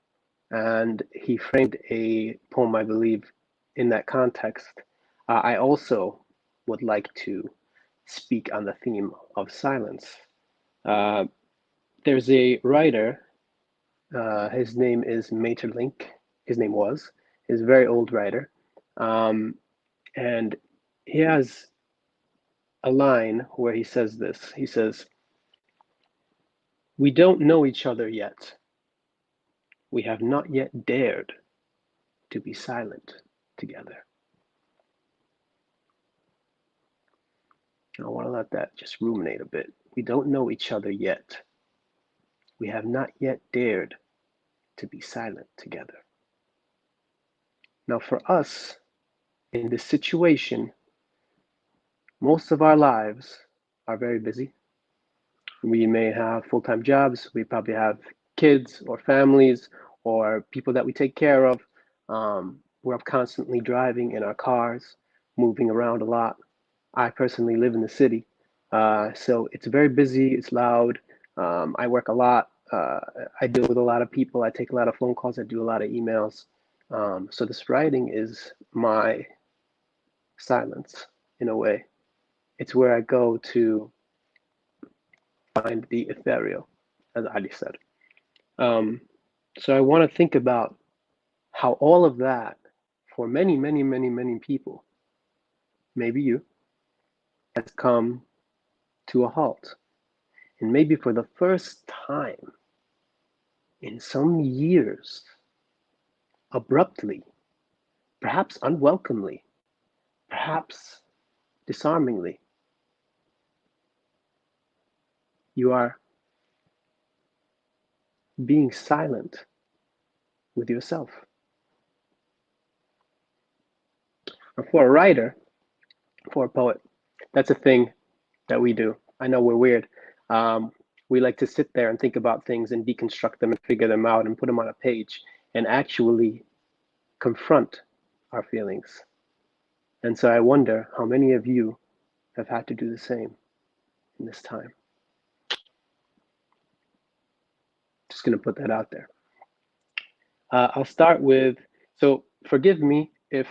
And he framed a poem, I believe, in that context. I also would like to speak on the theme of silence. There's a writer, his name is Maeterlinck. His name was. He's a very old writer. And he has a line where he says this. He says, "We don't know each other yet. We have not yet dared to be silent together." I want to let that just ruminate a bit. We don't know each other yet. We have not yet dared to be silent together. Now, for us, in this situation, most of our lives are very busy. We may have full-time jobs. We probably have kids or families or people that we take care of. We're constantly driving in our cars, moving around a lot. I personally live in the city, so it's very busy, it's loud. I work a lot. I deal with a lot of people. I take a lot of phone calls. I do a lot of emails. So this writing is my silence in a way. It's where I go to find the ethereal, as Ali said. So I want to think about how all of that, for many, many, many, many people, maybe you, has come to a halt. And maybe for the first time in some years, abruptly, perhaps unwelcomely, perhaps disarmingly, you are being silent with yourself. And for a writer, for a poet, that's a thing that we do. I know we're weird. We like to sit there and think about things and deconstruct them and figure them out and put them on a page and actually confront our feelings. And so I wonder how many of you have had to do the same in this time. Just going to put that out there. I'll start with, so forgive me if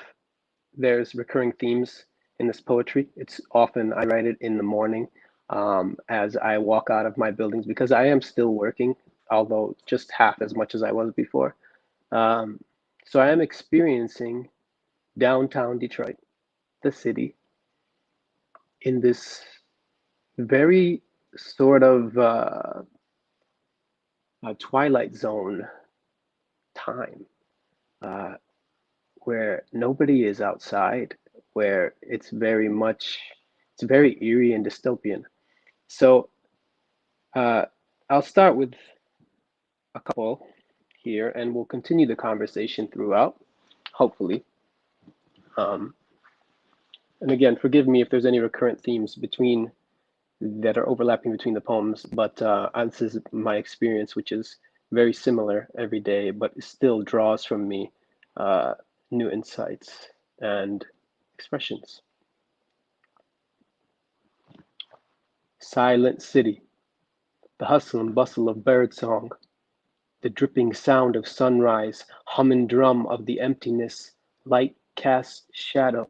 there's recurring themes in this poetry. It's often, I write it in the morning as I walk out of my buildings because I am still working, although just half as much as I was before. So I am experiencing downtown Detroit, the city, in this very sort of Twilight Zone time where nobody is outside, where it's very eerie and dystopian. So I'll start with a couple here and we'll continue the conversation throughout, hopefully. And again, forgive me if there's any recurrent themes that are overlapping between the poems, but this is my experience, which is very similar every day, but still draws from me new insights and expressions. Silent city, the hustle and bustle of birdsong, the dripping sound of sunrise, hum and drum of the emptiness, light casts shadow.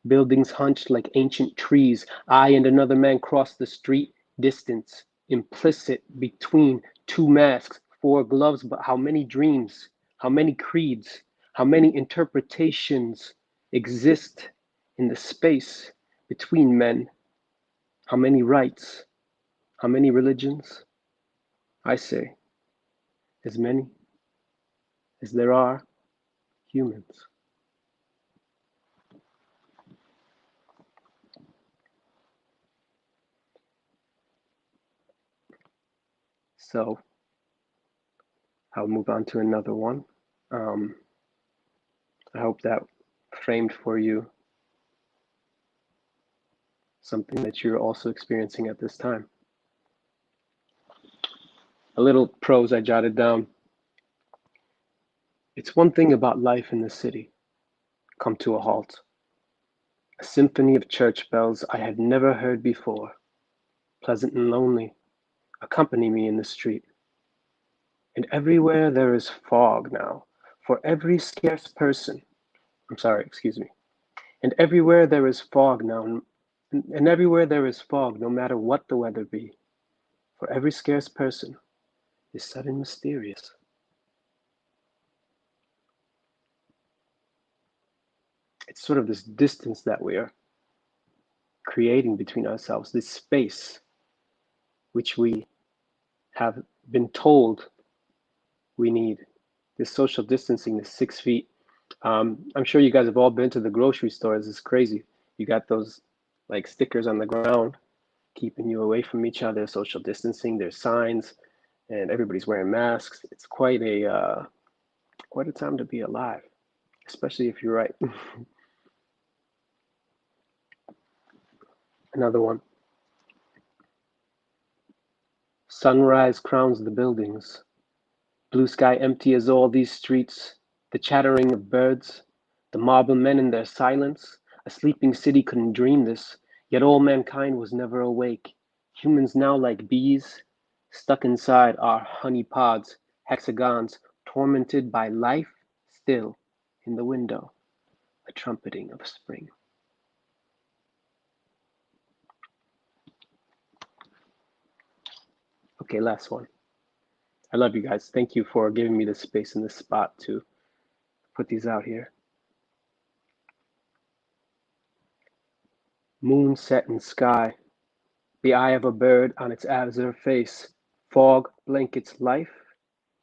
Buildings hunched like ancient trees. I and another man cross the street. Distance, implicit between two masks, four gloves, but how many dreams, how many creeds, how many interpretations exist in the space between men? How many rights, how many religions? I say, as many as there are humans. So I'll move on to another one. I hope that framed for you something that you're also experiencing at this time. A little prose I jotted down. It's one thing about life in the city come to a halt. A symphony of church bells I had never heard before, pleasant and lonely, accompany me in the street. And everywhere there is fog now, for every scarce person. Excuse me. And everywhere there is fog now, and everywhere there is fog, no matter what the weather be. For every scarce person is sudden mysterious. It's sort of this distance that we are creating between ourselves, this space which we have been told we need, this social distancing, this 6 feet. I'm sure you guys have all been to the grocery stores. It's crazy. You got those like stickers on the ground keeping you away from each other, social distancing. There's signs, and everybody's wearing masks. It's quite a time to be alive, especially if you're right. Another one. Sunrise crowns the buildings. Blue sky empty as all these streets, the chattering of birds, the marble men in their silence. A sleeping city couldn't dream this, yet all mankind was never awake. Humans now like bees, stuck inside our honey pods, hexagons, tormented by life still in the window, a trumpeting of spring. Okay, last one. I love you guys. Thank you for giving me this space and this spot to put these out here. Moon set in sky, the eye of a bird on its azure face, fog blankets life,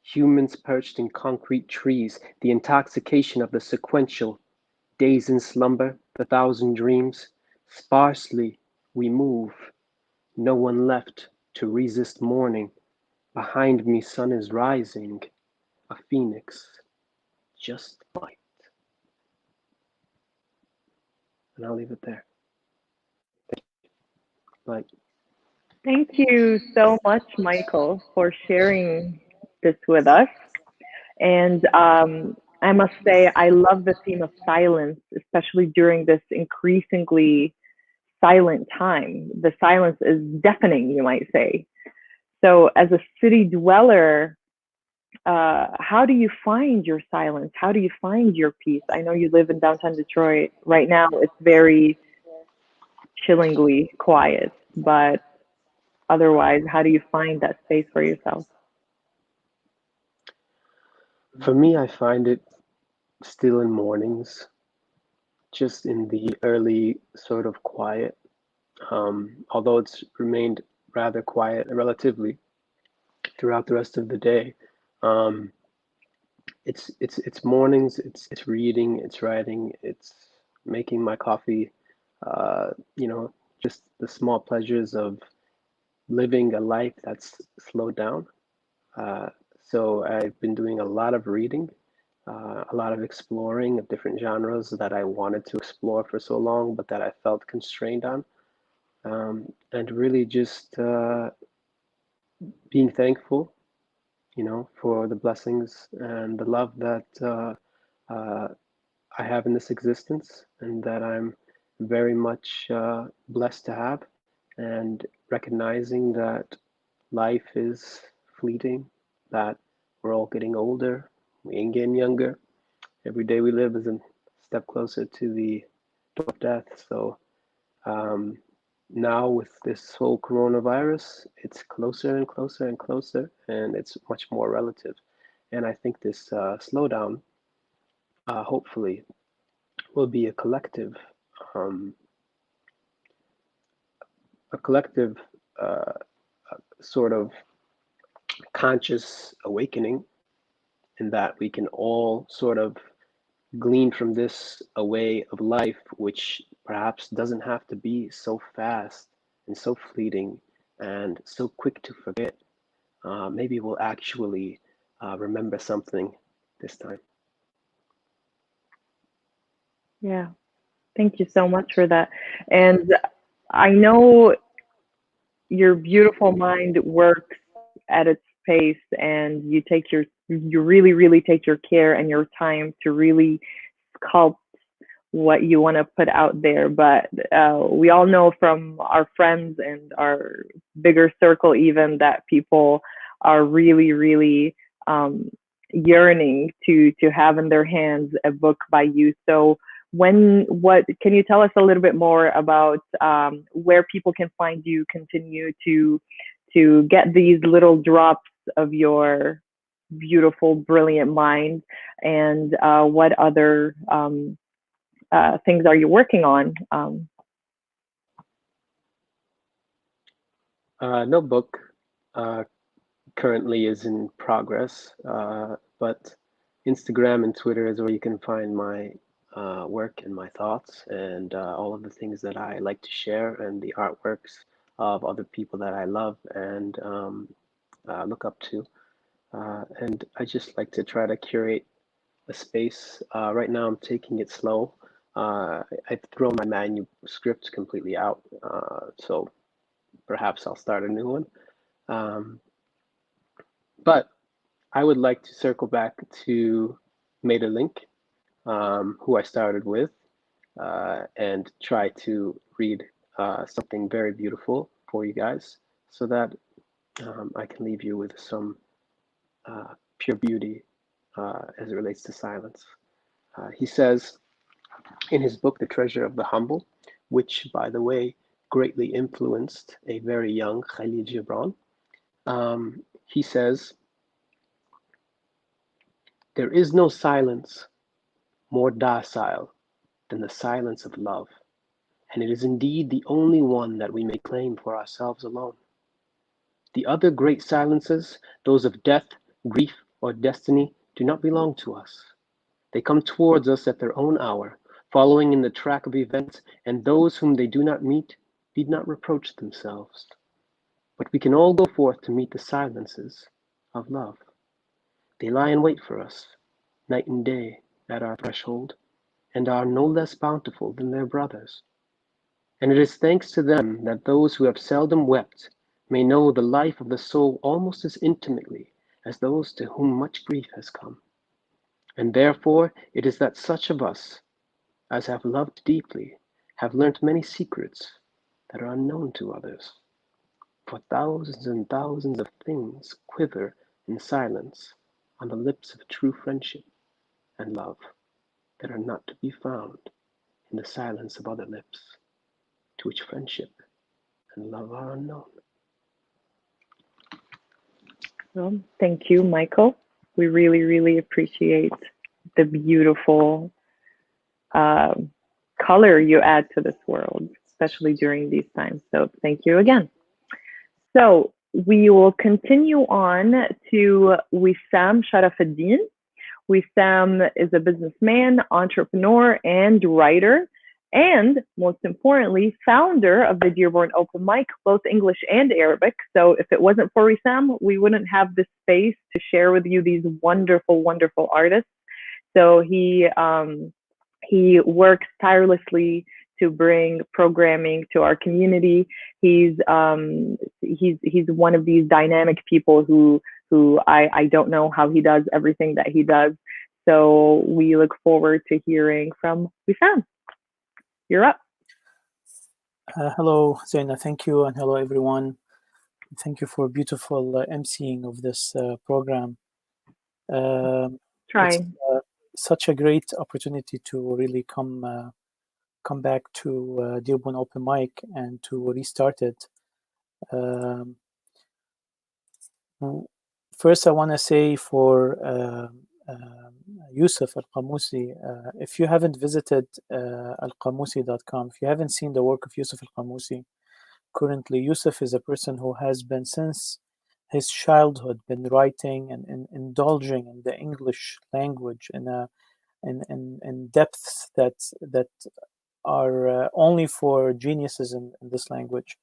humans perched in concrete trees, the intoxication of the sequential, days in slumber, the thousand dreams, sparsely we move, no one left to resist morning, behind me sun is rising, a phoenix just might. And I'll leave it there. Bye. Thank you so much, Michael, for sharing this with us. And I must say, I love the theme of silence, especially during this increasingly silent time. The silence is deafening, you might say. So, as a city dweller, how do you find your silence? How do you find your peace? I know you live in downtown Detroit. Right now, it's very chillingly quiet, but otherwise, how do you find that space for yourself? For me, I find it still in mornings, just in the early sort of quiet. Although it's remained rather quiet relatively throughout the rest of the day. Um, it's mornings. It's reading. It's writing. It's making my coffee. You know, just the small pleasures of living a life that's slowed down. Uh, so I've been doing a lot of reading, a lot of exploring of different genres that I wanted to explore for so long, but that I felt constrained on. And really just being thankful, you know, for the blessings and the love that uh, I have in this existence, and that I'm very much blessed to have, and recognizing that life is fleeting, that we're all getting older, we ain't getting younger. Every day we live is a step closer to the door of death. So um, now with this whole coronavirus, it's closer and closer and closer, and it's much more relative. And I think this slowdown, hopefully, will be um, a collective uh, sort of conscious awakening, in that we can all sort of glean from this a way of life which perhaps doesn't have to be so fast and so fleeting and so quick to forget. maybe we'll actually remember something this time. Yeah. Thank you so much for that. And I know your beautiful mind works at its pace, and you really, really take your care and your time to really sculpt what you want to put out there. But we all know from our friends and our bigger circle, even, that people are really, really yearning to have in their hands a book by you. So what can you tell us a little bit more about where people can find you, continue to get these little drops of your beautiful, brilliant mind, and what other things are you working on? No book currently is in progress, but Instagram and Twitter is where you can find my work and my thoughts and all of the things that I like to share and the artworks of other people that I love and look up to. And I just like to try to curate a space. Right now, I'm taking it slow. I've thrown my manuscript completely out, so perhaps I'll start a new one. Um, but I would like to circle back to Made a Link, who I started with, and try to read something very beautiful for you guys so that I can leave you with some pure beauty as it relates to silence. He says in his book, The Treasure of the Humble, which, by the way, greatly influenced a very young Khalil Gibran, he says, "There is no silence more docile than the silence of love, and it is indeed the only one that we may claim for ourselves alone. The other great silences, those of death, grief, or destiny, do not belong to us. They come towards us at their own hour, following in the track of events, and those whom they do not meet need not reproach themselves. But we can all go forth to meet the silences of love. They lie in wait for us, night and day, at our threshold, and are no less bountiful than their brothers. And it is thanks to them that those who have seldom wept may know the life of the soul almost as intimately as those to whom much grief has come. And therefore it is that such of us as have loved deeply have learnt many secrets that are unknown to others. For thousands and thousands of things quiver in silence on the lips of true friendship and love that are not to be found in the silence of other lips, to which friendship and love are unknown." Well, thank you, Michael. We really, really appreciate the beautiful uh, color you add to this world, especially during these times. So thank you again. So we will continue on to Wissam Sharafuddin. Wissam is a businessman, entrepreneur, and writer, and most importantly, founder of the Dearborn Open Mic, both English and Arabic. So if it wasn't for Wissam, we wouldn't have this space to share with you these wonderful, wonderful artists. So he works tirelessly to bring programming to our community. He's one of these dynamic people who I don't know how he does everything that he does. So we look forward to hearing from Wissam. You're up. Hello, Zaina. Thank you, and hello everyone. Thank you for beautiful emceeing of this program. It's such a great opportunity to really come back to Dearborn Open Mic and to restart it. First, I want to say for Yusuf Al-Qamusi, if you haven't visited alqamusi.com, if you haven't seen the work of Yusuf Al-Qamusi, currently Yusuf is a person who has been since his childhood been writing and indulging in the English language in depths that are only for geniuses in this language.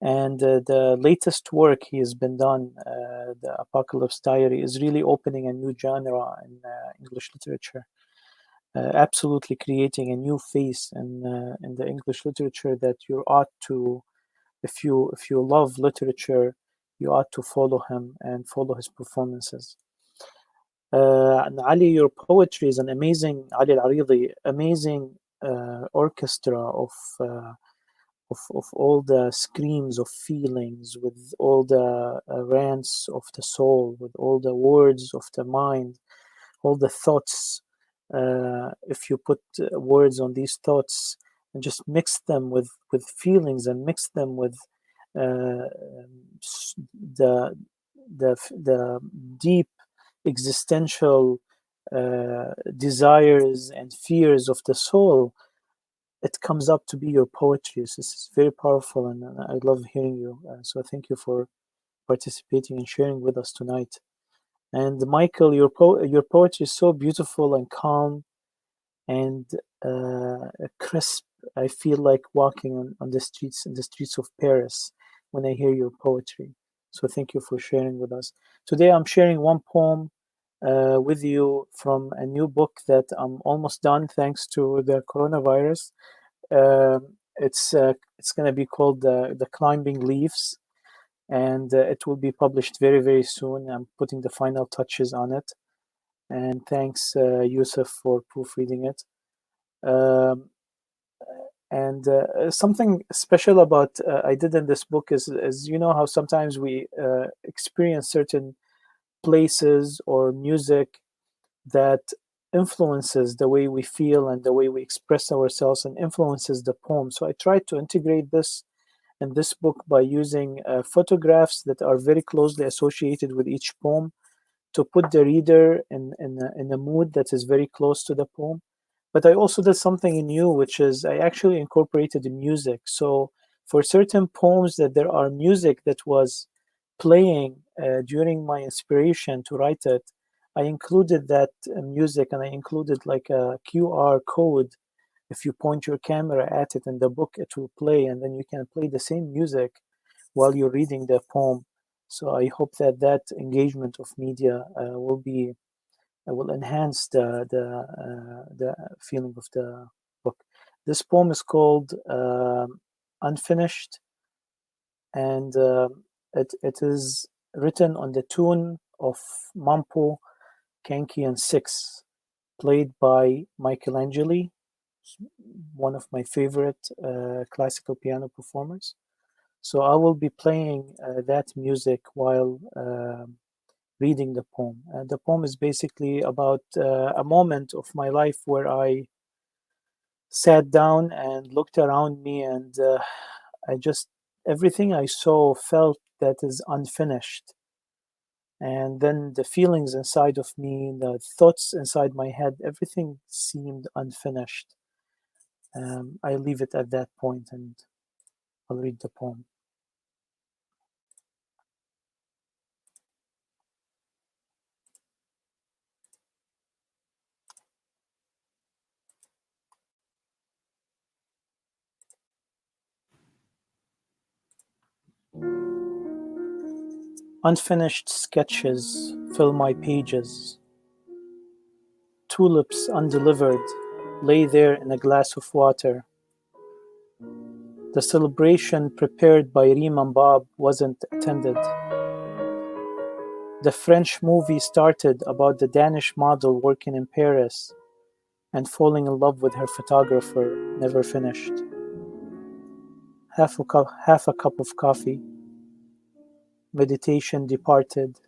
And the latest work he has been done, the Apocalypse Diary, is really opening a new genre in English literature. Absolutely creating a new face in the English literature that you ought to, if you love literature, you ought to follow him and follow his performances. And Ali, your poetry is an amazing, Ali Al-Aridi, amazing orchestra of all the screams of feelings, with all the rants of the soul, with all the words of the mind, all the thoughts. If you put words on these thoughts and just mix them with feelings and mix them with uh, the the deep existential desires and fears of the soul, it comes up to be your poetry. So this is very powerful, and I love hearing you. So thank you for participating and sharing with us tonight. And Michael, your poetry is so beautiful and calm and crisp. I feel like walking on the streets, in the streets of Paris, when I hear your poetry. So thank you for sharing with us. Today I'm sharing one poem with you from a new book that I'm almost done thanks to the coronavirus. It's going to be called the Climbing Leaves, and it will be published very, very soon. I'm putting the final touches on it, and thanks Yusuf for proofreading it. And something special about I did in this book is you know how sometimes we experience certain places or music that influences the way we feel and the way we express ourselves and influences the poem. So I tried to integrate this in this book by using photographs that are very closely associated with each poem to put the reader in a mood that is very close to the poem. But I also did something new, which is I actually incorporated the music. So for certain poems that there are music that was playing during my inspiration to write it, I included that music, and I included like a QR code. If you point your camera at it in the book, it will play, and then you can play the same music while you're reading the poem. So I hope that that engagement of media will enhance the feeling of the book. This poem is called Unfinished, and it is written on the tune of Mampo Kankian 6, played by Michelangelo, one of my favorite classical piano performers. So I will be playing that music while reading the poem. The poem is basically about a moment of my life where I sat down and looked around me, and I just, everything I saw felt that is unfinished. And then the feelings inside of me, the thoughts inside my head, everything seemed unfinished. I leave it at that point and I'll read the poem. Unfinished sketches fill my pages. Tulips undelivered lay there in a glass of water. The celebration prepared by Riemann Bob wasn't attended. The French movie started about the Danish model working in Paris and falling in love with her photographer, never finished. Half a cup of coffee. Meditation departed.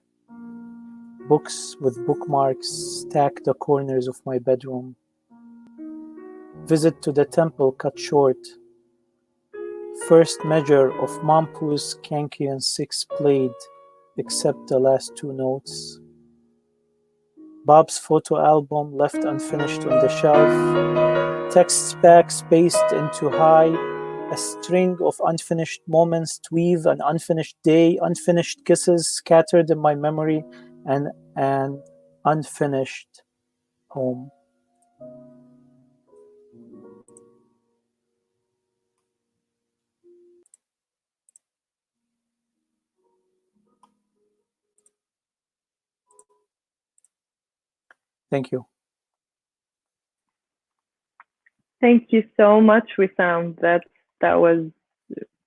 Books with bookmarks stack the corners of my bedroom. Visit to the temple cut short. First measure of Mampu's Kankian 6 played, except the last two notes. Bob's photo album left unfinished on the shelf. Text pack spaced into high. A string of unfinished moments weave an unfinished day, unfinished kisses scattered in my memory, and an unfinished poem. Thank you. Thank you so much, Wissam. That was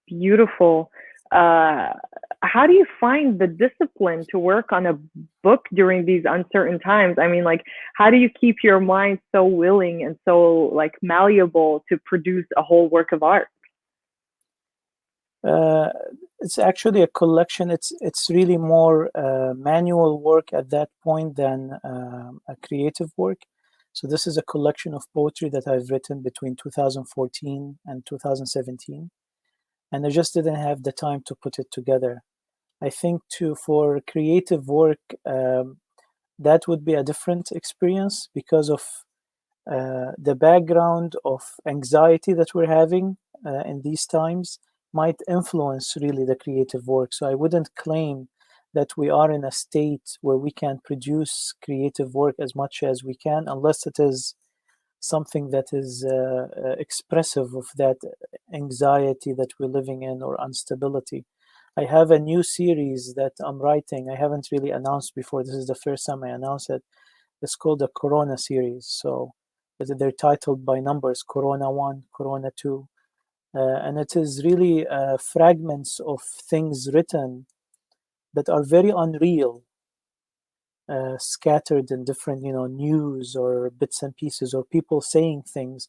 beautiful. How do you find the discipline to work on a book during these uncertain times? I mean, like, how do you keep your mind so willing and so like malleable to produce a whole work of art? It's actually a collection. It's really more manual work at that point than a creative work. So this is a collection of poetry that I've written between 2014 and 2017, and I just didn't have the time to put it together. I think for creative work, that would be a different experience because of the background of anxiety that we're having in these times might influence really the creative work. So I wouldn't claim that we are in a state where we can produce creative work as much as we can, unless it is something that is expressive of that anxiety that we're living in or instability. I have a new series that I'm writing. I haven't really announced before. This is the first time I announce it. It's called the Corona series. So they're titled by numbers: Corona 1, Corona 2. And it is really fragments of things written that are very unreal, scattered in different, news or bits and pieces, or people saying things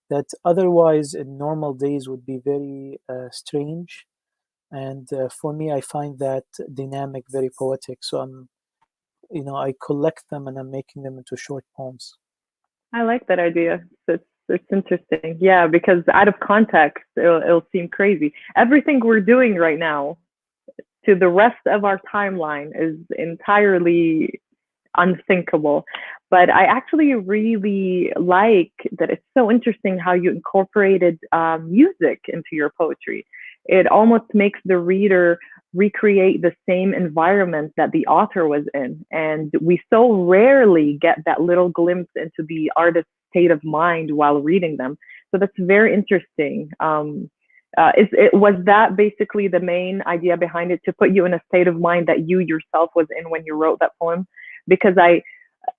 that otherwise in normal days would be very strange. And for me, I find that dynamic very poetic. So I collect them and I'm making them into short poems. I like that idea. It's interesting. Yeah, because out of context, it'll seem crazy. Everything we're doing right now to the rest of our timeline is entirely unthinkable. But I actually really like that it's so interesting how you incorporated music into your poetry. It almost makes the reader recreate the same environment that the author was in. And we so rarely get that little glimpse into the artist's state of mind while reading them. So that's very interesting. Was that basically the main idea behind it, to put you in a state of mind that you yourself was in when you wrote that poem? Because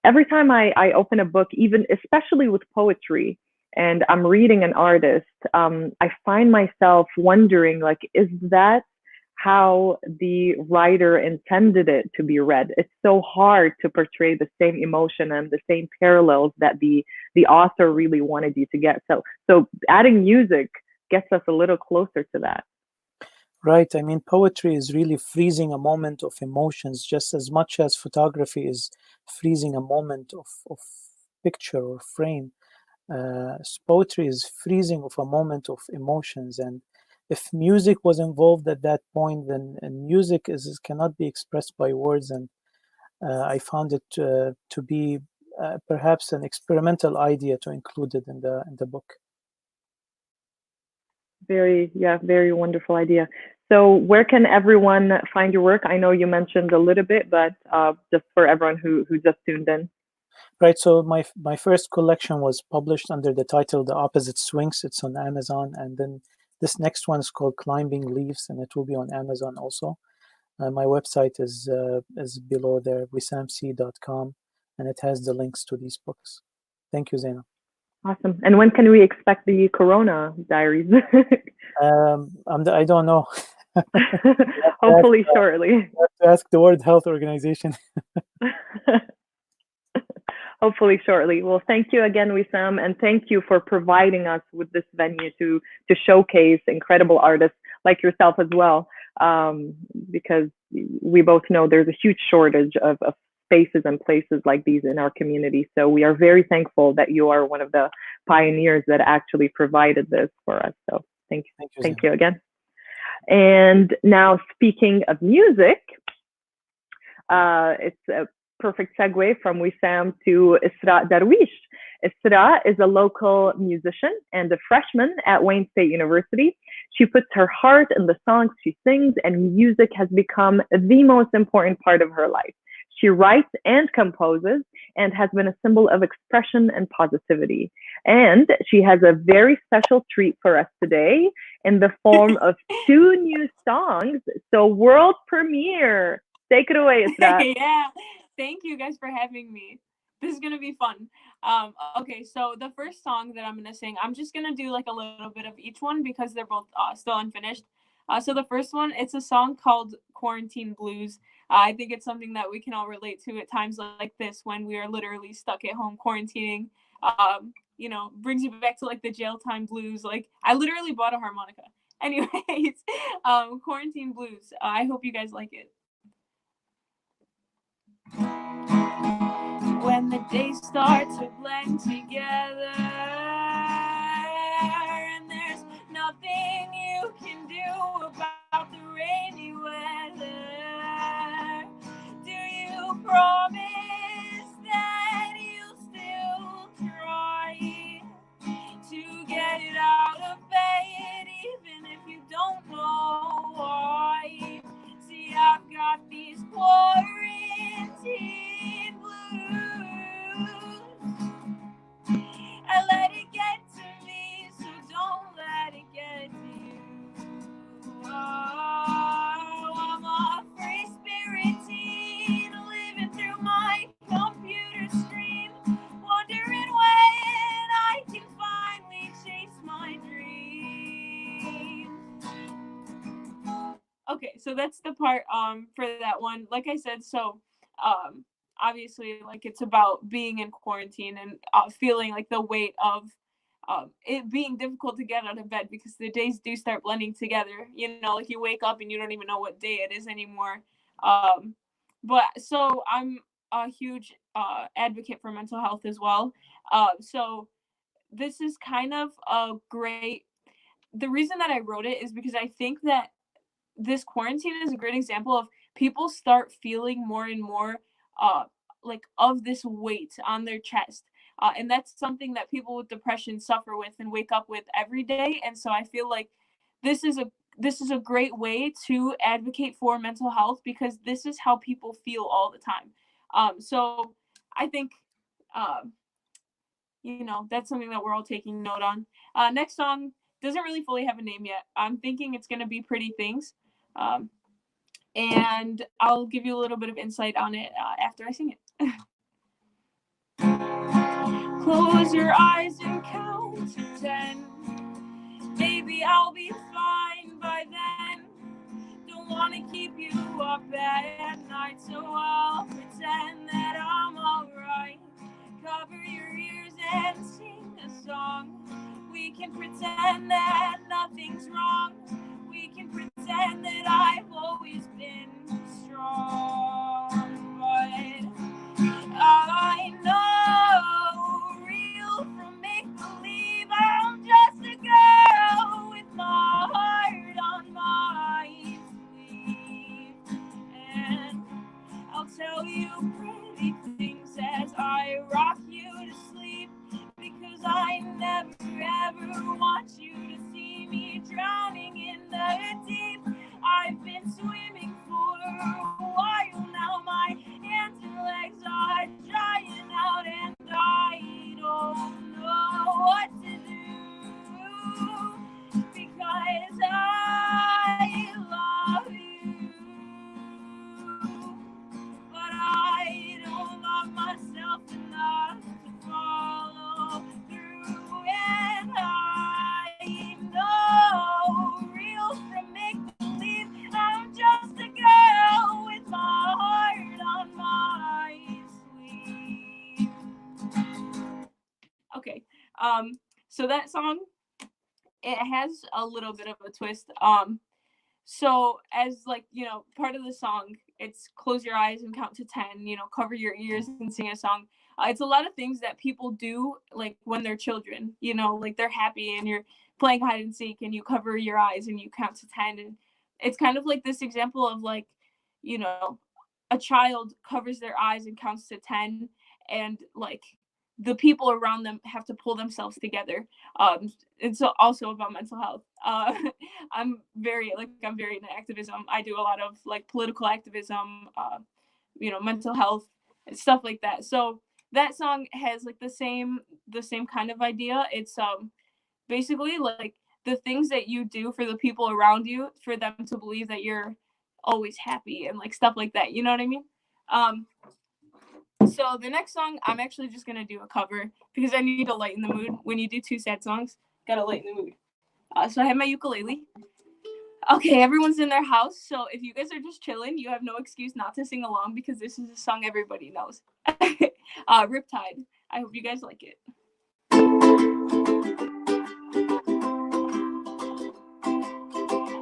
every time I open a book, even especially with poetry, and I'm reading an artist, I find myself wondering, like, is that how the writer intended it to be read? It's so hard to portray the same emotion and the same parallels that the author really wanted you to get. So adding music gets us a little closer to that. Right. I mean, poetry is really freezing a moment of emotions just as much as photography is freezing a moment of picture or frame. Poetry is freezing of a moment of emotions. And if music was involved at that point, then music cannot be expressed by words. And I found it to be perhaps an experimental idea to include it in the book. Very wonderful idea. So where can everyone find your work? I know you mentioned a little bit, but just for everyone who just tuned in. Right. So my first collection was published under the title The Opposite Swings. It's on Amazon. And then this next one is called Climbing Leaves, and it will be on Amazon also. My website is below there, wissamc.com, and it has the links to these books. Thank you, Zaina. Awesome. And when can we expect the Corona Diaries? I don't know. Hopefully shortly. You have to ask the World Health Organization. Hopefully shortly. Well, thank you again, Wissam, and thank you for providing us with this venue to showcase incredible artists like yourself as well, because we both know there's a huge shortage of spaces and places like these in our community. So we are very thankful that you are one of the pioneers that actually provided this for us. So thank you again. And now, speaking of music, it's a perfect segue from Wissam to Isra Darwish. Isra is a local musician and a freshman at Wayne State University. She puts her heart in the songs she sings, and music has become the most important part of her life. She writes and composes and has been a symbol of expression and positivity. And she has a very special treat for us today in the form of 2 new songs. So world premiere. Take it away, Isra. Yeah, thank you guys for having me. This is gonna be fun. Okay, so the first song that I'm gonna sing, I'm just gonna do like a little bit of each one because they're both still unfinished. So the first one, it's a song called Quarantine Blues. I think it's something that we can all relate to at times like this when we are literally stuck at home quarantining. Brings you back to like the jail time blues. Like I literally bought a harmonica. Anyways, Quarantine Blues. I hope you guys like it. When the days start to blend together and there's nothing you can do about the rainy weather, do you promise that you'll still try to get it out of bed even if you don't know why? See, I've got these quarantine blues. I let it get to me, so don't let it get to you. Oh, I'm a free spirit teen living through my computer screen, wondering when I can finally chase my dreams. Okay, so that's the part for that one. Like I said, so obviously like it's about being in quarantine and feeling like the weight of it being difficult to get out of bed because the days do start blending together. Like you wake up and you don't even know what day it is anymore. But so I'm a huge advocate for mental health as well. So this is kind of a great. The reason that I wrote it is because I think that this quarantine is a great example of people start feeling more and more like of this weight on their chest, and that's something that people with depression suffer with and wake up with every day. And so I feel like this is a great way to advocate for mental health because this is how people feel all the time. So I think that's something that we're all taking note on. Next song doesn't really fully have a name yet. I'm thinking it's going to be Pretty Things. And I'll give you a little bit of insight on it after I sing it. Close your eyes and count to 10. Maybe I'll be fine by then. Don't want to keep you up at night, so I'll pretend that I'm alright. Cover your ears and sing a song. We can pretend that nothing's wrong. We can pretend that I've always been strong. But I know real from make-believe. I'm just a girl with my heart on my sleeve. And I'll tell you pretty things as I rock you to sleep, because I never ever want you to see me drowning in the deep. I've been swimming for a while now, my hands and legs are drying out and I don't know what to do, because I love you. But I don't love myself enough to follow through, and I know real from make-believe. I'm just a girl with my heart on my sleeve. Okay, so that song, it has a little bit of a twist. So as part of the song, it's close your eyes and count to 10, cover your ears and sing a song. It's a lot of things that people do like when they're children, like they're happy and you're playing hide and seek and you cover your eyes and you count to 10. And it's kind of like this example of like, a child covers their eyes and counts to 10, and like the people around them have to pull themselves together. It's also about mental health. I'm very into activism. I do a lot of like political activism, mental health and stuff like that. So that song has like the same kind of idea. It's basically like the things that you do for the people around you for them to believe that you're always happy and like stuff like that. You know what I mean? So the next song, I'm actually just gonna do a cover because I need to lighten the mood. When you do two sad songs, gotta lighten the mood. So I have my ukulele. Okay, everyone's in their house, so if you guys are just chilling, you have no excuse not to sing along because this is a song everybody knows. Riptide. I hope you guys like it.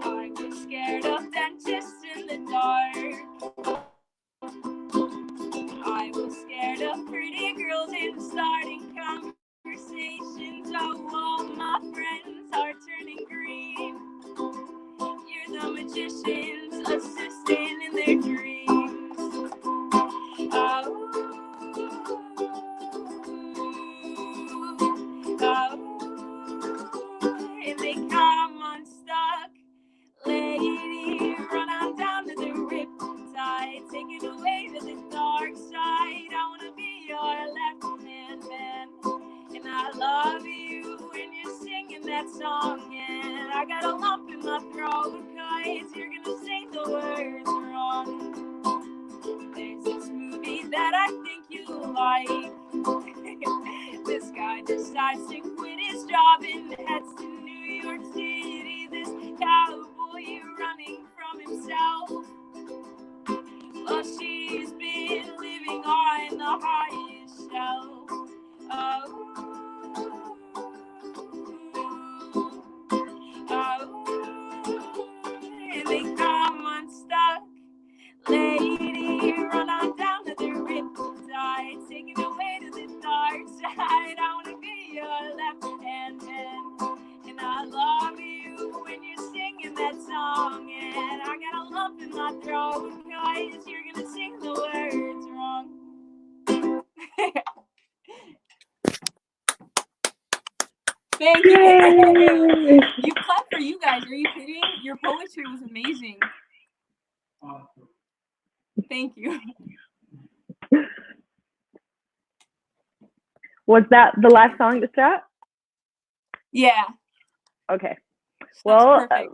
I was scared of dentists in the dark. I was scared of pretty girls and starting conversations. Oh, all my friends are turning green. You're the magician's assistant in their dreams. Oh, and they come unstuck. Lady, run on down to the riptide, take it away to the dark side. I wanna be your left-hand man, and I love you when you're singing that song. And I got a lump in my throat, 'cause you're gonna sing the words wrong. There's this movie that I think you like. This guy decides to quit his job and heads to New York City. This cowboy running from himself. Well, she's been living on the highest shelf. Oh, and they come unstuck. Lady, run on down to the riptide, take it away to the dark side. I wanna be your left-hand man, and I love you when you're singing that song. And I got a lump in my throat, 'cause you're gonna sing the words wrong. Thank you. Yay! You clapped for you guys. Are you kidding? Your poetry was amazing. Thank you. Was that the last song to start? Yeah. Okay. That's Well, perfect.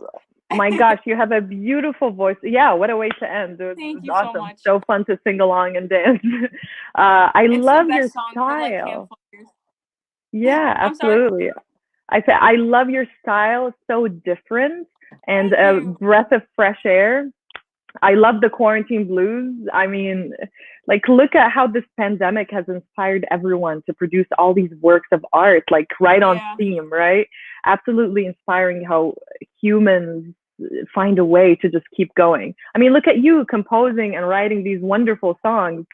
my gosh, you have a beautiful voice. Yeah, what a way to end. It Thank was you awesome. so much. So fun to sing along and dance. I It's love the your best song for like style. campfires. Yeah, I'm sorry? absolutely. I said I love your style. It's so different and Thank a you. breath of fresh air. I love the quarantine blues. I mean, like, look at how this pandemic has inspired everyone to produce all these works of art, like right on Yeah. theme, right? Absolutely inspiring how humans find a way to just keep going. I mean, look at you composing and writing these wonderful songs.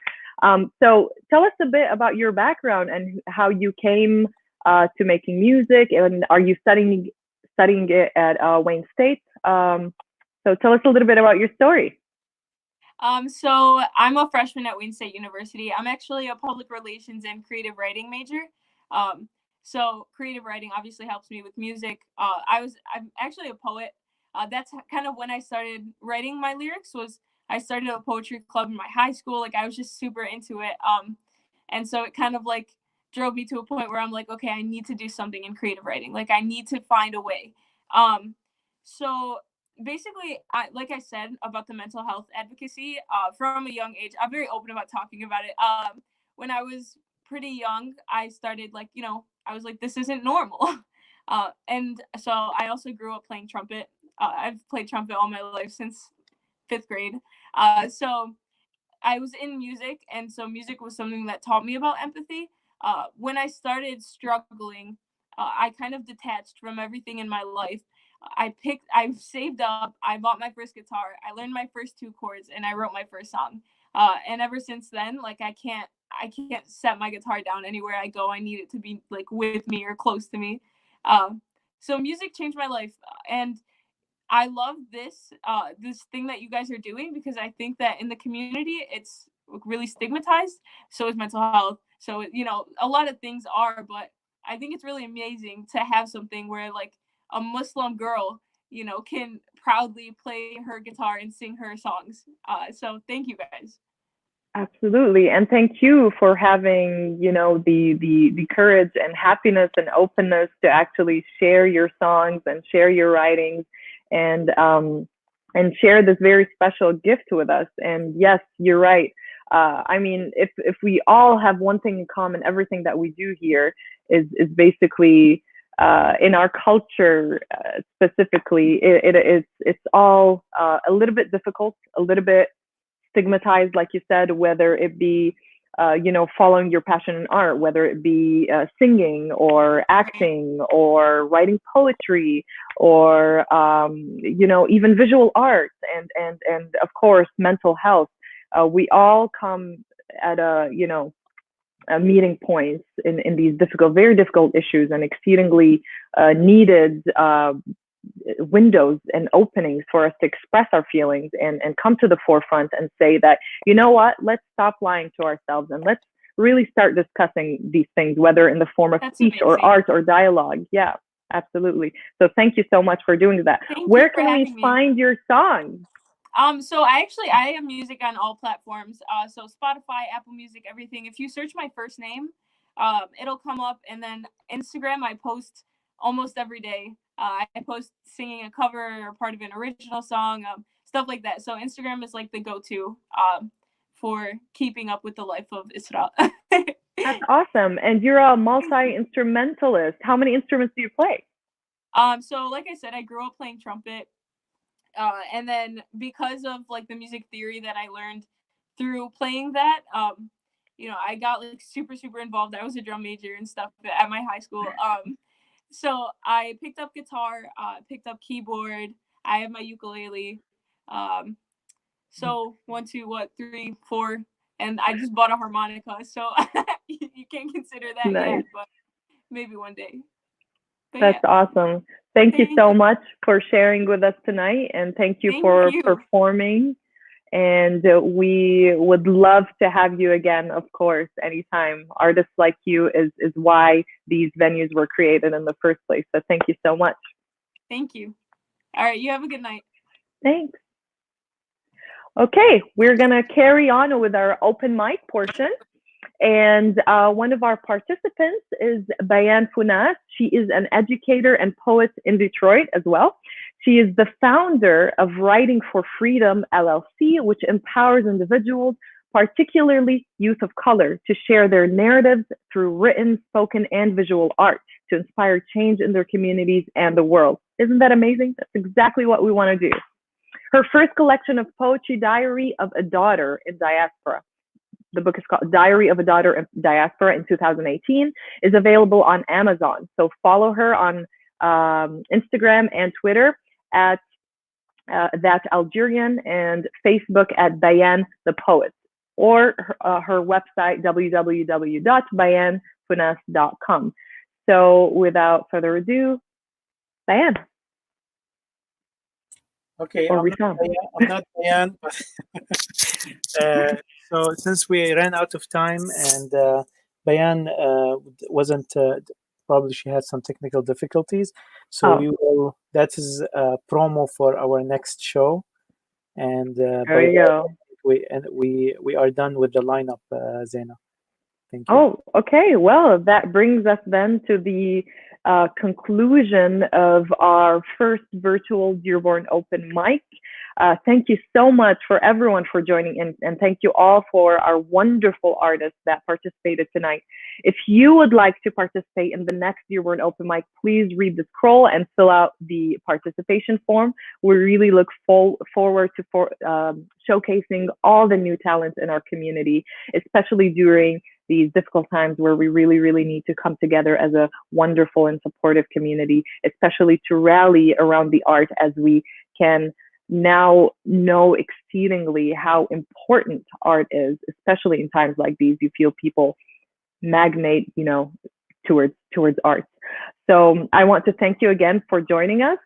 So tell us a bit about your background and how you came to making music, and are you studying it at Wayne State? So tell us a little bit about your story. So I'm a freshman at Wayne State University. I'm actually a public relations and creative writing major. So creative writing obviously helps me with music. I'm actually a poet. That's kind of when I started writing my lyrics. Was I started a poetry club in my high school. Like I was just super into it. And so it kind of like drove me to a point where I'm like, okay, I need to do something in creative writing. Like I need to find a way. So basically, like I said about the mental health advocacy, from a young age, I'm very open about talking about it. When I was pretty young, I started like, I was like, this isn't normal. And so I also grew up playing trumpet. I've played trumpet all my life since 5th grade. So I was in music, and so music was something that taught me about empathy. When I started struggling, I kind of detached from everything in my life. I saved up, I bought my first guitar, I learned my first 2 chords, and I wrote my first song. And ever since then, like I can't set my guitar down anywhere I go. I need it to be like with me or close to me. So music changed my life, and I love this thing that you guys are doing because I think that in the community it's really stigmatized. So is mental health. So a lot of things are, but I think it's really amazing to have something where like a Muslim girl, can proudly play her guitar and sing her songs. So thank you guys. Absolutely, and thank you for having, the courage and happiness and openness to actually share your songs and share your writings, and share this very special gift with us. And yes, you're right. I mean, if we all have one thing in common, everything that we do here is basically in our culture specifically, it's all a little bit difficult, a little bit stigmatized, like you said, whether it be following your passion in art, whether it be singing or acting or writing poetry or even visual arts and of course mental health. We all come at meeting points in these very difficult issues and exceedingly needed windows and openings for us to express our feelings and come to the forefront and say that, you know what, let's stop lying to ourselves and let's really start discussing these things, whether in the form of speech or art or dialogue. Yeah, absolutely. So thank you so much for doing that. Where can we find your songs? So I have music on all platforms. So Spotify, Apple Music, everything. If you search my first name, it'll come up. And then Instagram, I post almost every day. I post singing a cover or part of an original song, stuff like that. So Instagram is like the go-to for keeping up with the life of Isra. That's awesome. And you're a multi-instrumentalist. How many instruments do you play? So like I said, I grew up playing trumpet. And then because of like the music theory that I learned through playing that, I got like super involved. I was a drum major and stuff at my high school. So I picked up guitar, picked up keyboard. I have my ukulele. So 1, 2, 3, 4, and I just bought a harmonica. So you can't consider that yet, but maybe one day. But that's awesome. Thank you so much for sharing with us tonight, and thank you for performing. And we would love to have you again, of course, anytime. Artists like you is why these venues were created in the first place. So thank you so much. Thank you. All right, you have a good night. Thanks. Okay, we're going to carry on with our open mic portion. And one of our participants is Bayan Funas. She is an educator and poet in Detroit as well. She is the founder of Writing for Freedom, LLC, which empowers individuals, particularly youth of color, to share their narratives through written, spoken, and visual art to inspire change in their communities and the world. Isn't that amazing? That's exactly what we want to do. Her first collection of poetry, Diary of a Daughter in Diaspora, the book is called Diary of a Daughter in Diaspora in 2018, is available on Amazon. So follow her on Instagram and Twitter at That Algerian and Facebook at Bayan the Poet, or her website, www.bayanfunas.com. So without further ado, Bayan. Okay, I'm not Bayan, but so since we ran out of time and Bayan wasn't, probably she had some technical difficulties, so we will, that is a promo for our next show. And there you go. We are done with the lineup, Zaina. Thank you. Oh, okay. Well, that brings us then to the conclusion of our first virtual Dearborn Open Mic. Thank you so much for everyone for joining in, and thank you all for our wonderful artists that participated tonight. If you would like to participate in the next Dearborn Open Mic, please read the scroll and fill out the participation form. We really look forward to showcasing all the new talents in our community, especially during these difficult times where we really need to come together as a wonderful and supportive community, especially to rally around the art, as we can now know exceedingly how important art is, especially in times like these. You feel people magnate, towards art. So I want to thank you again for joining us.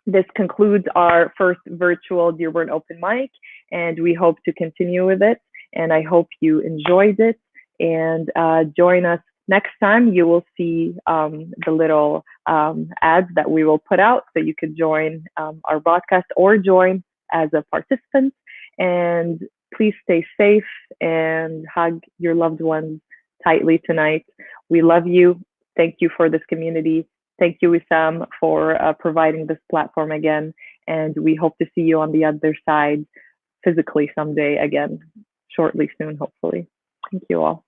This concludes our first virtual Dearborn Open Mic, and we hope to continue with it. And I hope you enjoyed it. And join us next time. You will see the little ads that we will put out, so you could join our broadcast or join as a participant. And please stay safe and hug your loved ones tightly tonight. We love you. Thank you for this community. Thank you, Wissam, for providing this platform again. And we hope to see you on the other side physically someday again. shortly soon, hopefully. Thank you all.